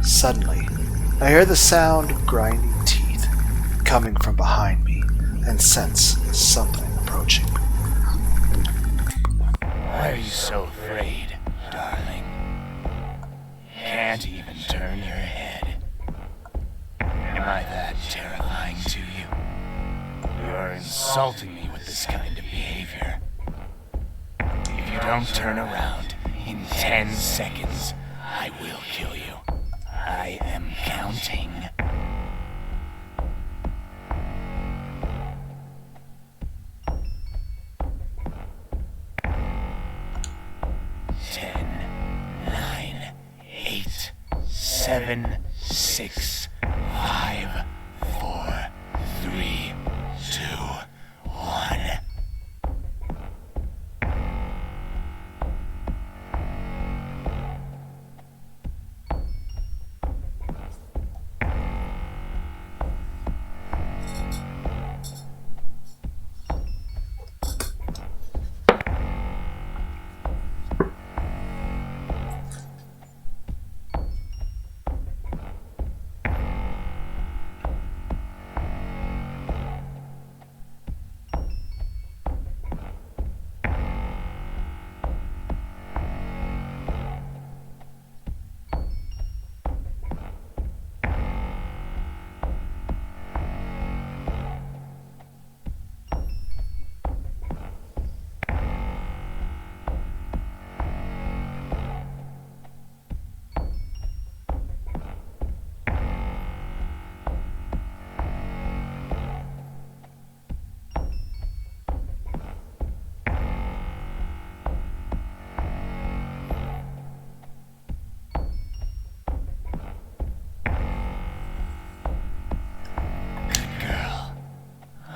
Suddenly, I hear the sound of grinding teeth coming from behind me and sense something approaching. Why are you so afraid, darling? Can't even turn your head. Am I that terrifying to you? You are insulting me with this kind of behavior. If you don't turn around in 10 seconds, I will kill you. I am counting. 10, 9, 8, 7, 6, 5, 4, 3, 2, 1.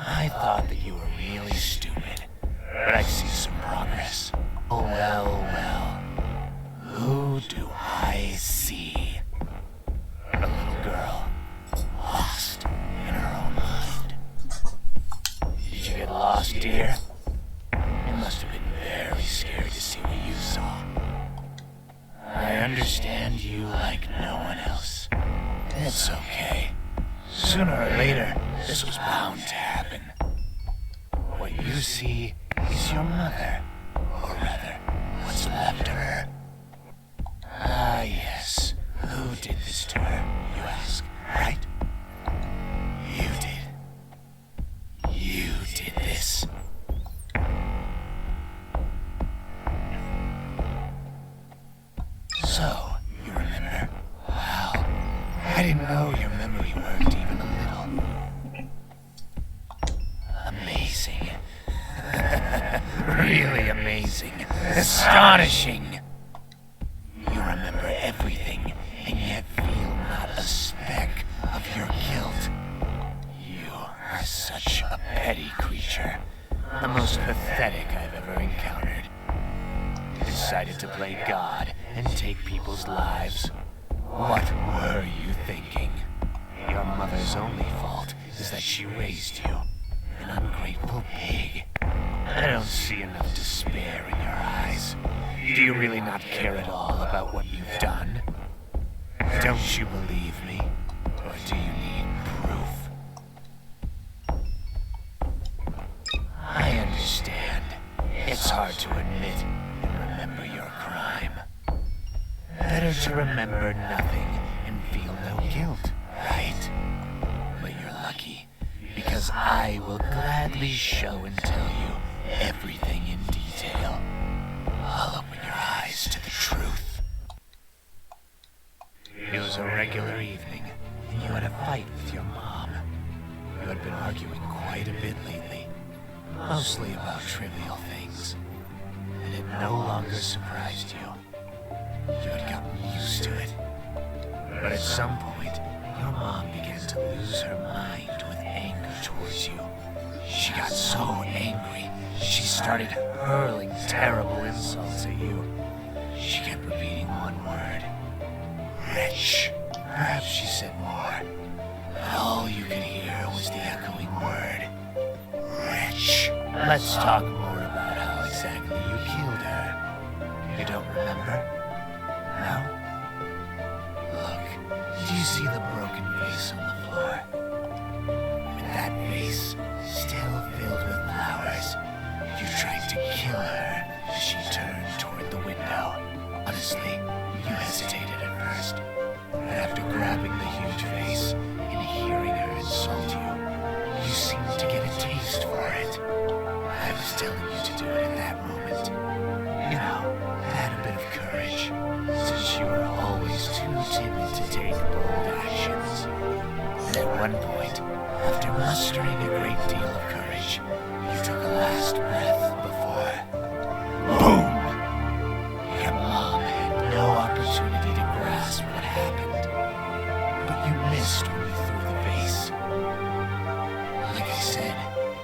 I thought that you were really stupid, but I see some progress. Oh, well. Who do I see? A little girl, lost in her own mind. Did you get lost, dear? It must have been very scary to see what you saw. I understand you like no one else. It's okay. Sooner or later, this was bound to happen. What you see is your mother, or rather, what's left of her. Ah, yes. Who did this to her, you ask, right? You did. You did this. So, you remember? Wow. I didn't know your memory worked even a little. Amazing. Really amazing. Astonishing. You remember everything, and yet feel not a speck of your guilt. You are such a petty creature. The most pathetic I've ever encountered. Decided to play God and take people's lives. What were you thinking? Your mother's only fault is that she raised you. An ungrateful pig. I don't see enough despair in your eyes. Do you really not care at all about what you've done? Don't you believe me? Or do you need proof? I understand. It's hard to admit and remember your crime. Better to remember nothing and feel no guilt, right? But you're lucky, because I will gladly show and tell you everything in detail. I'll open your eyes to the truth. It was a regular evening, and you had a fight with your mom. You had been arguing quite a bit lately, mostly about trivial things, and it no longer surprised you. You had gotten used to it. But at some point, your mom began to lose her mind with anger towards you. She got so angry, she started hurling terrible insults at you. She kept repeating one word. Wretch. Perhaps she said more, but all you could hear was the echoing word. Wretch. Let's talk more about how exactly you killed her. You don't remember? No? Look, do you see the broken vase on the floor? With that vase still filled with flowers, you tried to kill her as she turned toward the window. Honestly, you hesitated at first, but after grabbing the huge vase and hearing her insult you, you seemed to get a taste for it. I was telling you to do it at that moment. You know, had a bit of courage, since you were always too timid to take bold actions. And at one point, after mustering a great deal of courage, you took a last breath before... Boom! Your mom had no opportunity to grasp what happened, but you missed when you threw the vase. Like I said,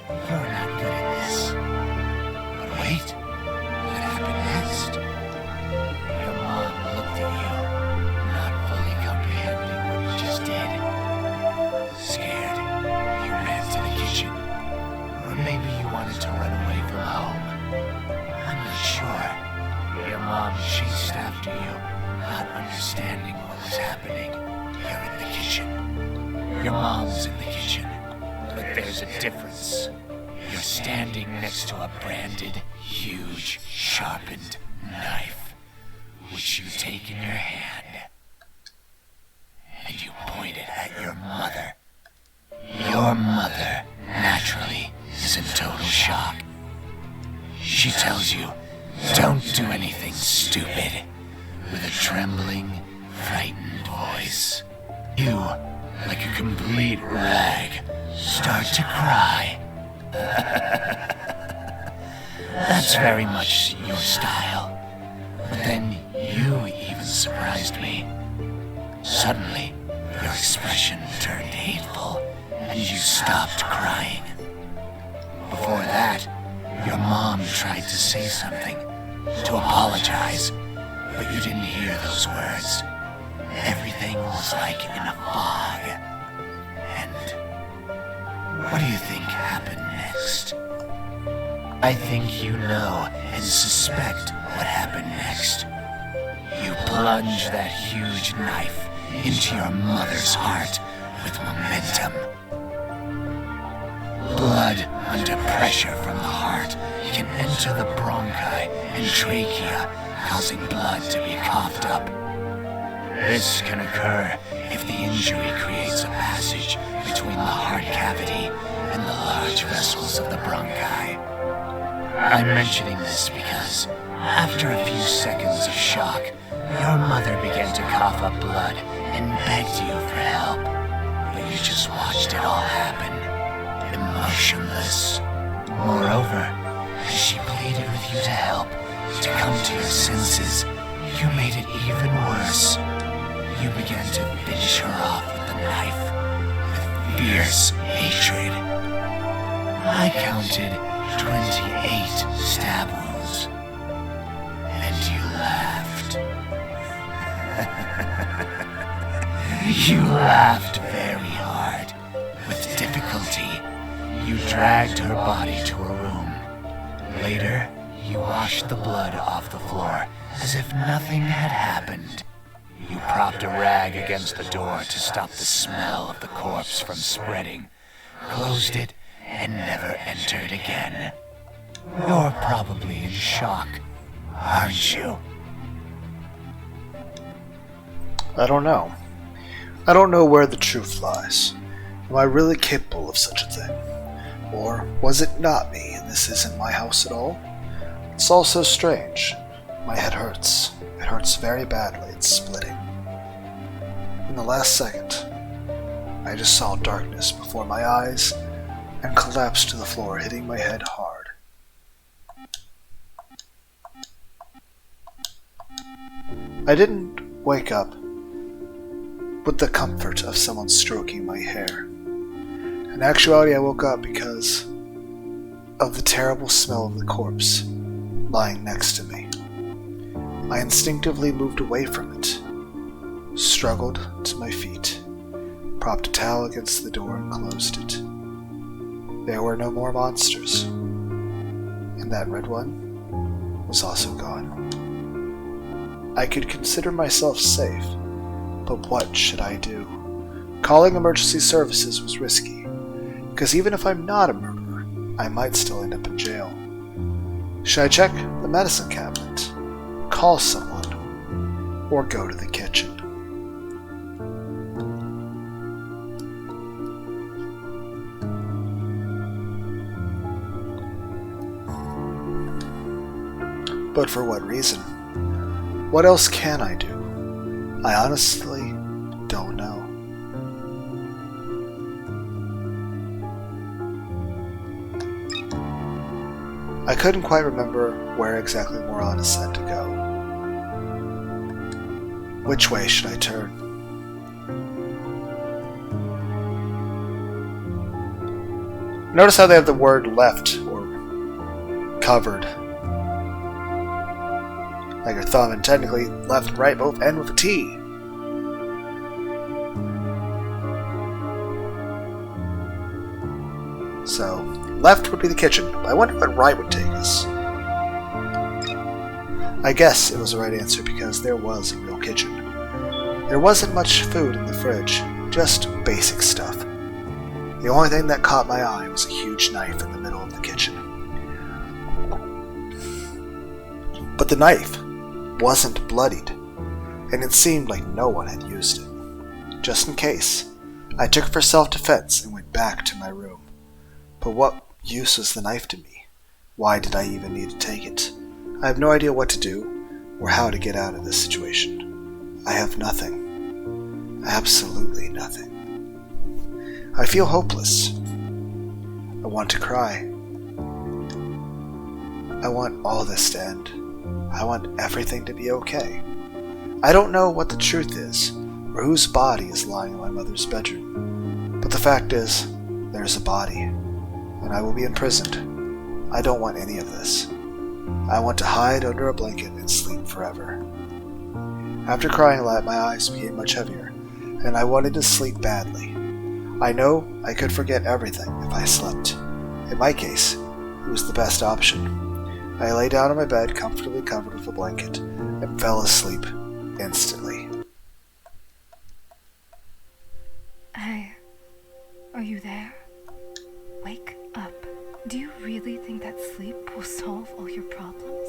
you're not good at this. But wait, what happened next? Your mom looked at you, not fully comprehending what you just did. Scared, you ran to the kitchen. Or maybe you wanted to run away from home. I'm not sure. Your mom chased after you, not understanding what was happening. You're in the kitchen. Your mom's in the kitchen. But there's a difference. You're standing next to a branded, huge, sharpened knife, which you take in your hand. And you point it at your mother. Your mother, naturally, is in total shock. She tells you, don't do anything stupid, with a trembling, frightened voice. You, like a complete rag, start to cry. That's very much your style. But then you even surprised me. Suddenly, your expression turned hateful, and you stopped crying. Before that, your mom tried to say something, to apologize, but you didn't hear those words. Everything was like in a fog. And what do you think happened next? I think you know and suspect what happened next. You plunge that huge knife into your mother's heart with momentum. Blood under pressure from the heart can enter the bronchi and trachea, causing blood to be coughed up. This can occur if the injury creates a passage between the heart cavity and the large vessels of the bronchi. I'm mentioning this because, after a few seconds of shock, your mother began to cough up blood and begged you for help. But you just watched it all happen, emotionless. Moreover, as she pleaded with you to help, to come to your senses, you made it even worse. You began to finish her off with the knife, with fierce hatred. I counted 28 stab wounds, and you laughed. You laughed very hard. With difficulty, you dragged her body to a room. Later, you washed the blood off the floor as if nothing had happened. You propped a rag against the door to stop the smell of the corpse from spreading, closed it, and never entered again. You're probably in shock, aren't you? I don't know. I don't know where the truth lies. Am I really capable of such a thing? Or was it not me and this isn't my house at all? It's all so strange. My head hurts. It hurts very badly. It's splitting. In the last second, I just saw darkness before my eyes and collapsed to the floor, hitting my head hard. I didn't wake up with the comfort of someone stroking my hair. In actuality, I woke up because of the terrible smell of the corpse lying next to me. I instinctively moved away from it, struggled to my feet, propped a towel against the door and closed it. There were no more monsters, and that red one was also gone. I could consider myself safe, but what should I do? Calling emergency services was risky, because even if I'm not a murderer, I might still end up in jail. Should I check the medicine cabinet, call someone, or go to the kitchen? But for what reason? What else can I do? I honestly don't know. I couldn't quite remember where exactly Moran said to go. Which way should I turn? Notice how they have the word left or covered. Like your thumb, and technically left and right both end with a T. So, left would be the kitchen, but I wonder what right would take us. I guess it was the right answer because there was a real kitchen. There wasn't much food in the fridge, just basic stuff. The only thing that caught my eye was a huge knife in the middle of the kitchen. But the knife wasn't bloodied, and it seemed like no one had used it. Just in case, I took it for self-defense and went back to my room. But what use was the knife to me? Why did I even need to take it? I have no idea what to do, or how to get out of this situation. I have nothing. Absolutely nothing. I feel hopeless. I want to cry. I want all this to end. I want everything to be okay. I don't know what the truth is, or whose body is lying in my mother's bedroom. But the fact is, there's a body, and I will be imprisoned. I don't want any of this. I want to hide under a blanket and sleep forever. After crying a lot, my eyes became much heavier, and I wanted to sleep badly. I know I could forget everything if I slept. In my case, it was the best option. I lay down on my bed, comfortably covered with a blanket, and fell asleep instantly. Hey, are you there? Wake up. Do you really think that sleep will solve all your problems?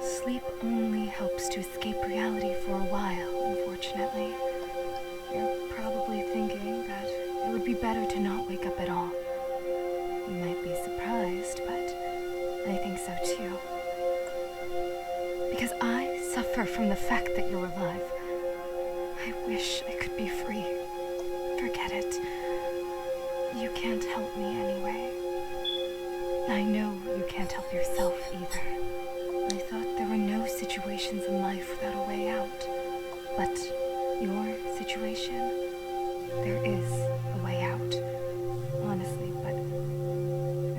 Sleep only helps to escape reality for a while, unfortunately. You're probably thinking that it would be better to not wake up at all. You might be surprised, but I think so too. Because I suffer from the fact that you're alive. I wish I could be free. Forget it. You can't help me anyway. I know you can't help yourself either. I thought there were no situations in life without a way out. But your situation, there is a way out. Honestly, but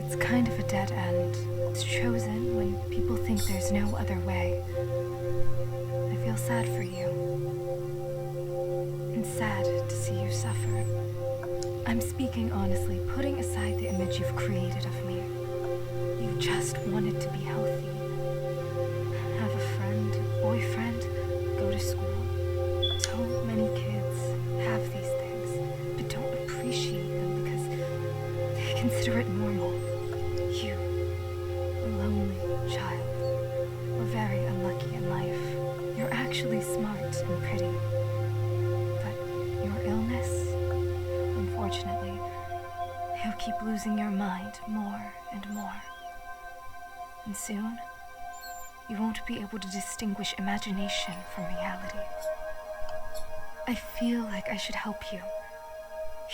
it's kind of a dead end. It's chosen when people think there's no other way. I feel sad for you. And sad to see you suffer. I'm speaking honestly, putting aside the image you've created of me. You just wanted to be healthy. Have a friend, boyfriend, go to school. So many kids have these things, but don't appreciate them because they consider it normal. You, a lonely child, were very unlucky in life. You're actually smart and pretty. But your illness, unfortunately, you'll keep losing your mind more and more. And soon, you won't be able to distinguish imagination from reality. I feel like I should help you,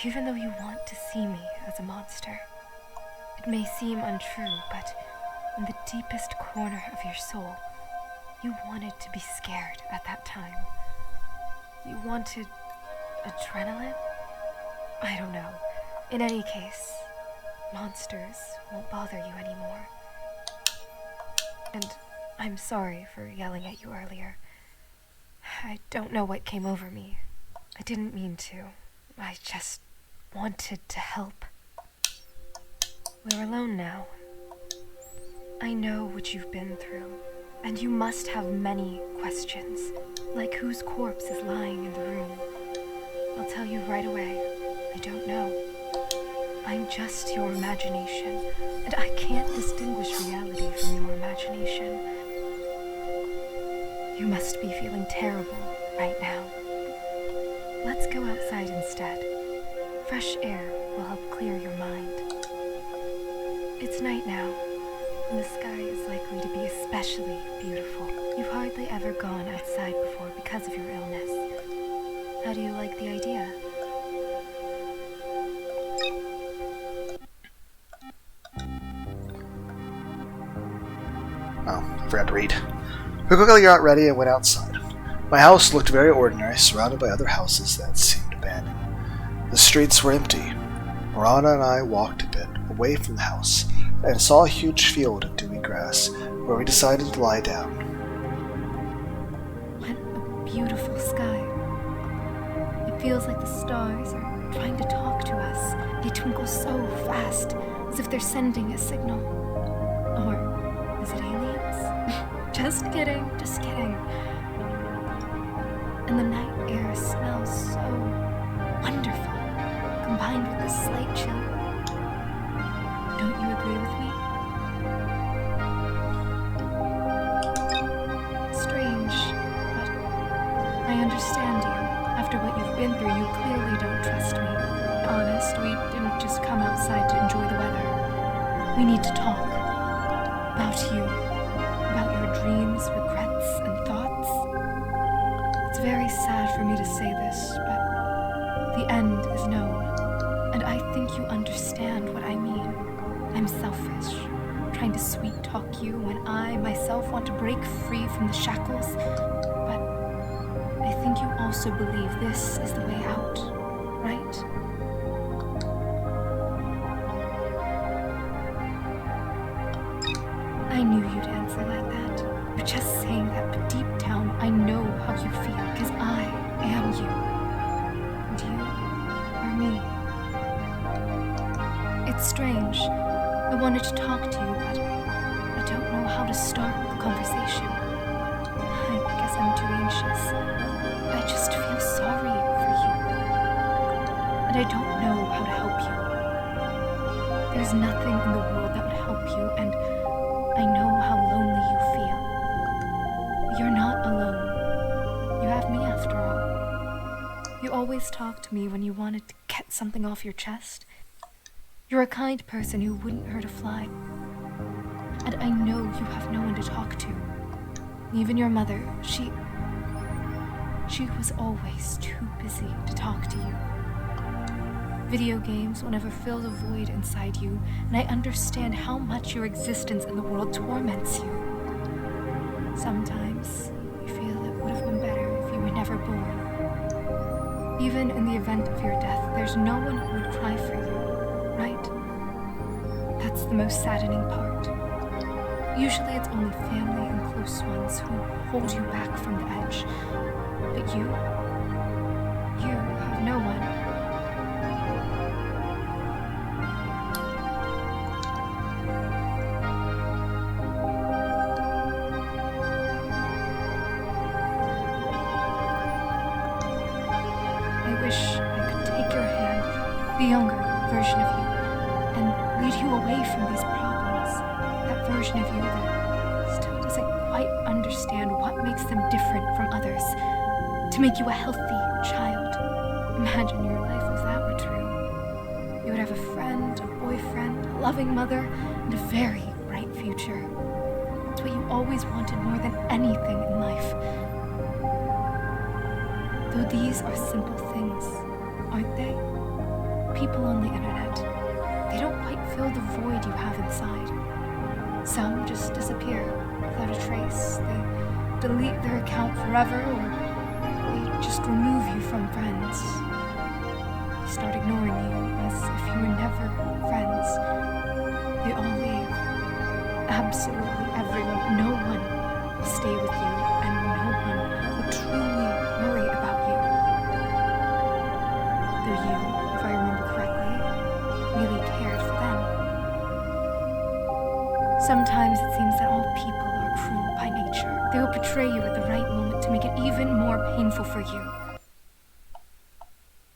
even though you want to see me as a monster. It may seem untrue, but in the deepest corner of your soul, you wanted to be scared at that time. You wanted adrenaline? I don't know. In any case, monsters won't bother you anymore. And I'm sorry for yelling at you earlier. I don't know what came over me. I didn't mean to. I just wanted to help. We're alone now. I know what you've been through, and you must have many questions, like whose corpse is lying in the room. I'll tell you right away, I don't know. I'm just your imagination, and I can't distinguish reality from your imagination. You must be feeling terrible right now. Let's go outside instead. Fresh air will help clear your mind. It's night now, and the sky is likely to be especially beautiful. You've hardly ever gone outside before because of your illness. How do you like the idea? Oh, I forgot to read. We quickly got ready and went outside. My house looked very ordinary, surrounded by other houses that seemed abandoned. The streets were empty. Miranda and I walked a bit away from the house and saw a huge field of dewy grass where we decided to lie down. What a beautiful sky. It feels like the stars are trying to talk to us. They twinkle so fast, as if they're sending a signal. Or is it aliens? Just kidding, just kidding. And the night air smells so wonderful, combined with the slight chill. Don't you agree with me? Strange, but I understand you. After what you've been through, you clearly don't trust me. Honest, we didn't just come outside to enjoy the weather. We need to talk. About you. About your dreams, regrets, and thoughts. It's very sad for me to say this, but the end is known. And I think you understand what I mean. I'm selfish, trying to sweet-talk you when I myself want to break free from the shackles. But I think you also believe this is the way out, right? I knew you'd answer like that. You're just saying that, but deep down, I know how you feel, because I am you. And you are me. It's strange. I wanted to talk to you, but I don't know how to start the conversation. I guess I'm too anxious. I just feel sorry for you. And I don't know how to help you. There's nothing in the world that would help you, and I know how lonely you feel. You're not alone. You have me after all. You always talk to me when you wanted to get something off your chest. You're a kind person who wouldn't hurt a fly. And I know you have no one to talk to. Even your mother, she was always too busy to talk to you. Video games will never fill the void inside you, and I understand how much your existence in the world torments you. Sometimes you feel it would have been better if you were never born. Even in the event of your death, there's no one who would cry for you, right? That's the most saddening part. Usually it's only family and close ones who hold you back from the edge. But you have no one. I wish I could take your hand, the younger version of you, and lead you away from these problems. That version of you that still doesn't quite understand what makes them different from others. To make you a healthy child. Imagine your life if that were true. You would have a friend, a boyfriend, a loving mother, and a very bright future. It's what you always wanted more than anything in life. Though these are simple things, aren't they? People on the internet, they don't quite fill the void you have inside. Some just disappear without a trace. They delete their account forever, or they just remove you from friends. They start ignoring you as if you were never friends. They all leave. Absolutely everyone. No one you, if I remember correctly, really cared for them. Sometimes it seems that all people are cruel by nature. They will betray you at the right moment to make it even more painful for you.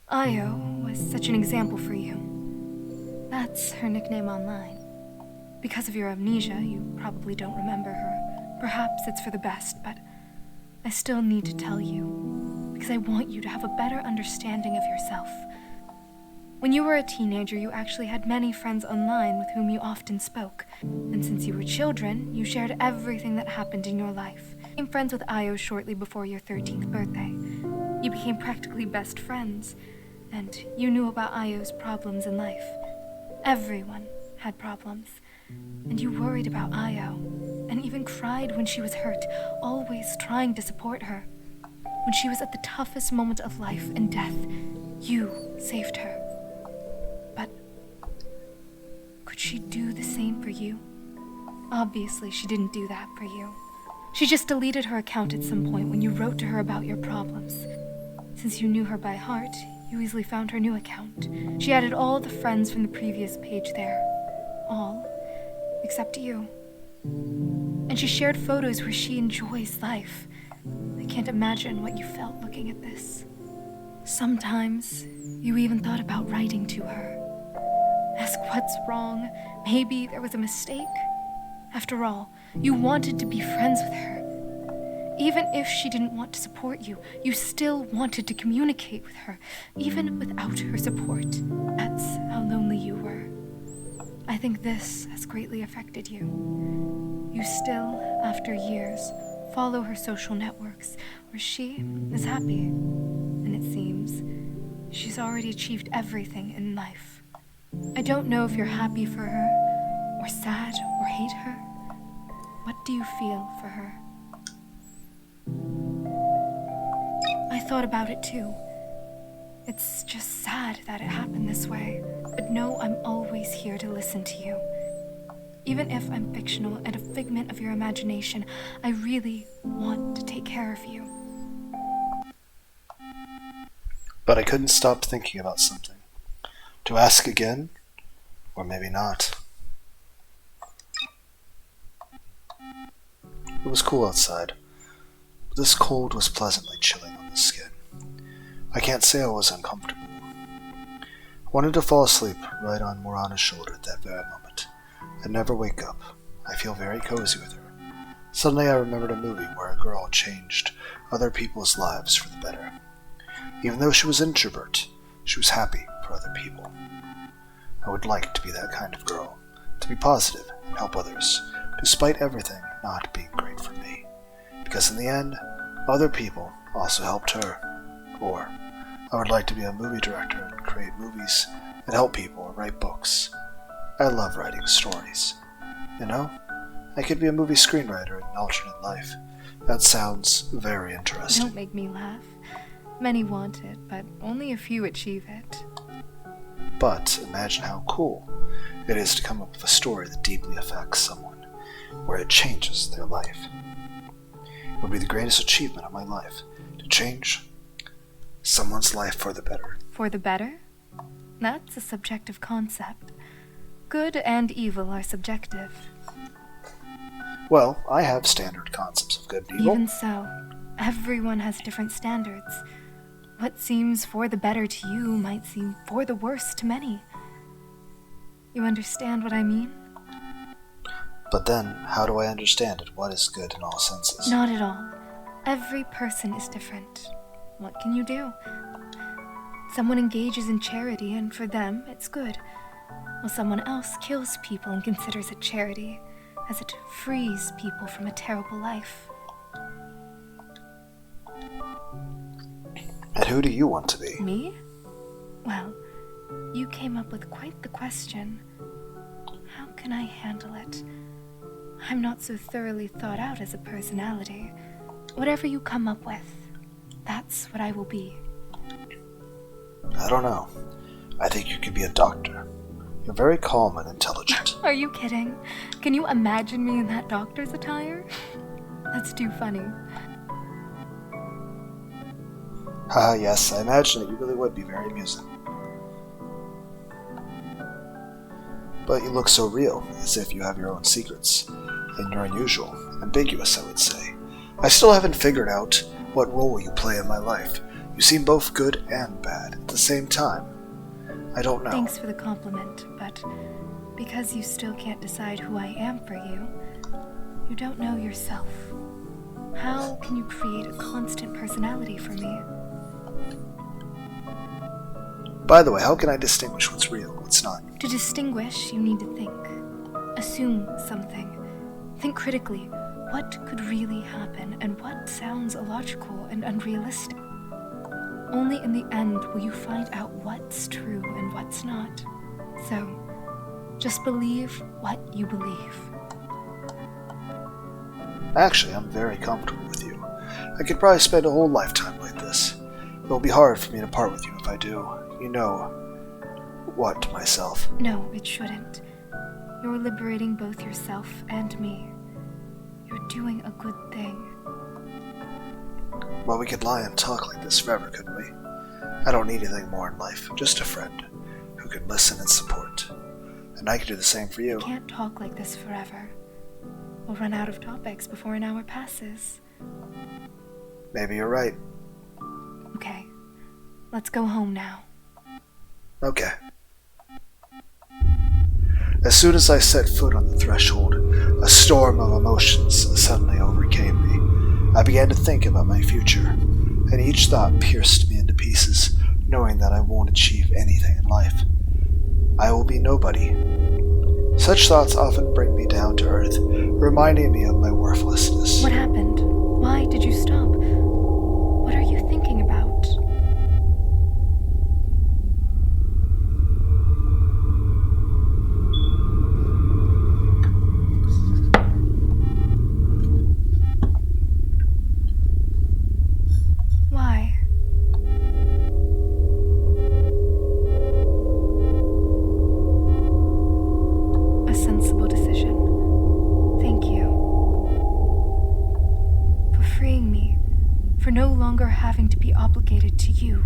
Io was such an example for you. That's her nickname online. Because of your amnesia, you probably don't remember her. Perhaps it's for the best, but I still need to tell you, because I want you to have a better understanding of yourself. When you were a teenager, you actually had many friends online with whom you often spoke. And since you were children, you shared everything that happened in your life. You became friends with Io shortly before your 13th birthday. You became practically best friends, and you knew about Io's problems in life. Everyone had problems, and you worried about Io, and even cried when she was hurt, always trying to support her. When she was at the toughest moment of life and death, you saved her. But could she do the same for you? Obviously, she didn't do that for you. She just deleted her account at some point when you wrote to her about your problems. Since you knew her by heart, you easily found her new account. She added all the friends from the previous page there. All except you. And she shared photos where she enjoys life. I can't imagine what you felt looking at this. Sometimes, you even thought about writing to her. Ask what's wrong. Maybe there was a mistake. After all, you wanted to be friends with her. Even if she didn't want to support you, you still wanted to communicate with her, even without her support. That's how lonely you were. I think this has greatly affected you. You still, after years, follow her social networks, where she is happy. And it seems she's already achieved everything in life. I don't know if you're happy for her, or sad, or hate her. What do you feel for her? I thought about it too. It's just sad that it happened this way. But know I'm always here to listen to you. Even if I'm fictional and a figment of your imagination, I really want to take care of you. But I couldn't stop thinking about something. To ask again, or maybe not. It was cool outside, but this cold was pleasantly chilling on the skin. I can't say I was uncomfortable. I wanted to fall asleep right on Morana's shoulder at that very moment, and never wake up. I feel very cozy with her. Suddenly I remembered a movie where a girl changed other people's lives for the better. Even though she was an introvert, she was happy for other people. I would like to be that kind of girl, to be positive and help others, despite everything not being great for me. Because in the end, other people also helped her. Or, I would like to be a movie director and create movies and help people write books. I love writing stories. You know, I could be a movie screenwriter in an alternate life. That sounds very interesting. Don't make me laugh. Many want it, but only a few achieve it. But imagine how cool it is to come up with a story that deeply affects someone, where it changes their life. It would be the greatest achievement of my life, to change someone's life for the better. For the better? That's a subjective concept. Good and evil are subjective. Well, I have standard concepts of good and evil. Even so, everyone has different standards. What seems for the better to you might seem for the worse to many. You understand what I mean? But then, how do I understand it? What is good in all senses? Not at all. Every person is different. What can you do? Someone engages in charity, and for them, it's good. While someone else kills people and considers it charity, as it frees people from a terrible life. And who do you want to be? Me? Well, you came up with quite the question. How can I handle it? I'm not so thoroughly thought out as a personality. Whatever you come up with, that's what I will be. I don't know. I think you could be a doctor. You're very calm and intelligent. Are you kidding? Can you imagine me in that doctor's attire? That's too funny. Haha, yes, I imagine that you really would be very amusing. But you look so real, as if you have your own secrets. And you're unusual, ambiguous, I would say. I still haven't figured out what role you play in my life. You seem both good and bad at the same time. I don't know. Thanks for the compliment, but because you still can't decide who I am for you, you don't know yourself. How can you create a constant personality for me? By the way, how can I distinguish what's real and what's not? To distinguish, you need to think. Assume something. Think critically. What could really happen and what sounds illogical and unrealistic? Only in the end will you find out what's true and what's not. So, just believe what you believe. Actually, I'm very comfortable with you. I could probably spend a whole lifetime like this. It'll be hard for me to part with you if I do. You know what to myself. No, it shouldn't. You're liberating both yourself and me. You're doing a good thing. Well, we could lie and talk like this forever, couldn't we? I don't need anything more in life, just a friend who can listen and support. And I can do the same for you. We can't talk like this forever. We'll run out of topics before an hour passes. Maybe you're right. Okay, let's go home now. Okay. As soon as I set foot on the threshold, a storm of emotions suddenly overcame me. I began to think about my future, and each thought pierced me into pieces, knowing that I won't achieve anything in life. I will be nobody. Such thoughts often bring me down to earth, reminding me of my worthlessness. What happened? Why did you stop? What are you thinking about? Why? A sensible decision. Thank you. For freeing me, for no longer having to be obligated to you.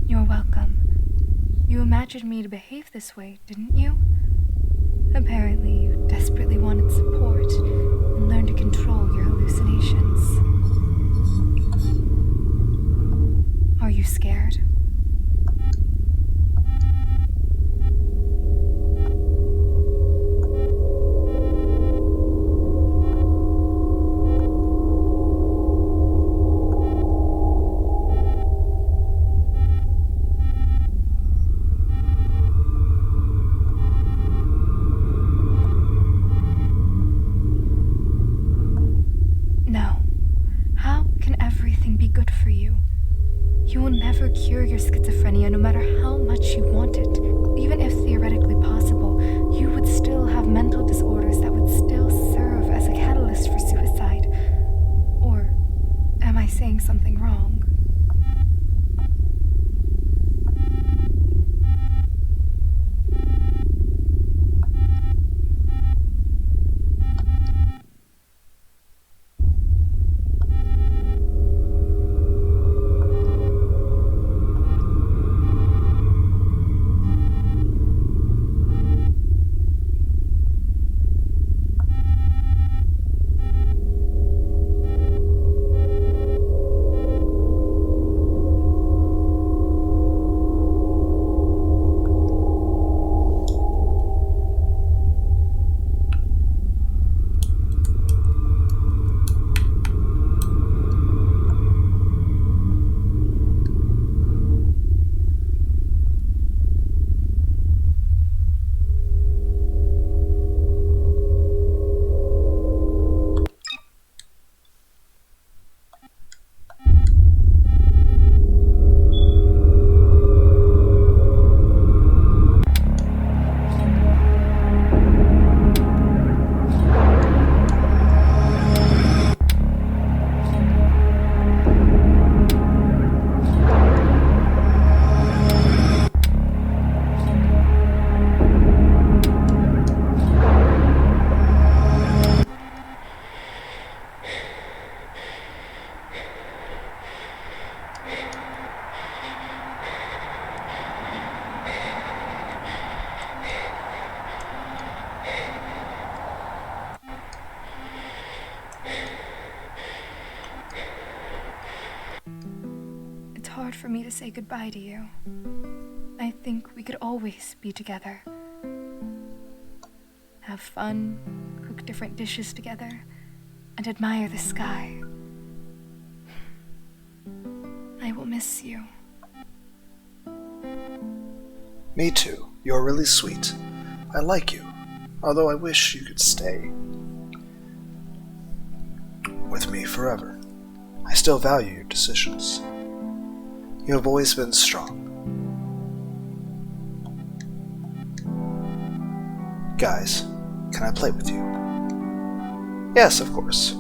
You're welcome. You imagined me to behave this way, didn't you? Apparently, you desperately wanted support and learned to control your hallucinations. Are you scared? No. How can everything be good for you? You will never cure your schizophrenia no matter how much you want it. Even if theoretically possible, you would still have mental disorders that would still serve as a catalyst for suicide. Or am I saying something wrong? hard for me to say goodbye to you. I think we could always be together. Have fun, cook different dishes together, and admire the sky. I will miss you. Me too. You're really sweet. I like you, although I wish you could stay with me forever. I still value your decisions. You have always been strong. Guys, can I play with you? Yes, of course.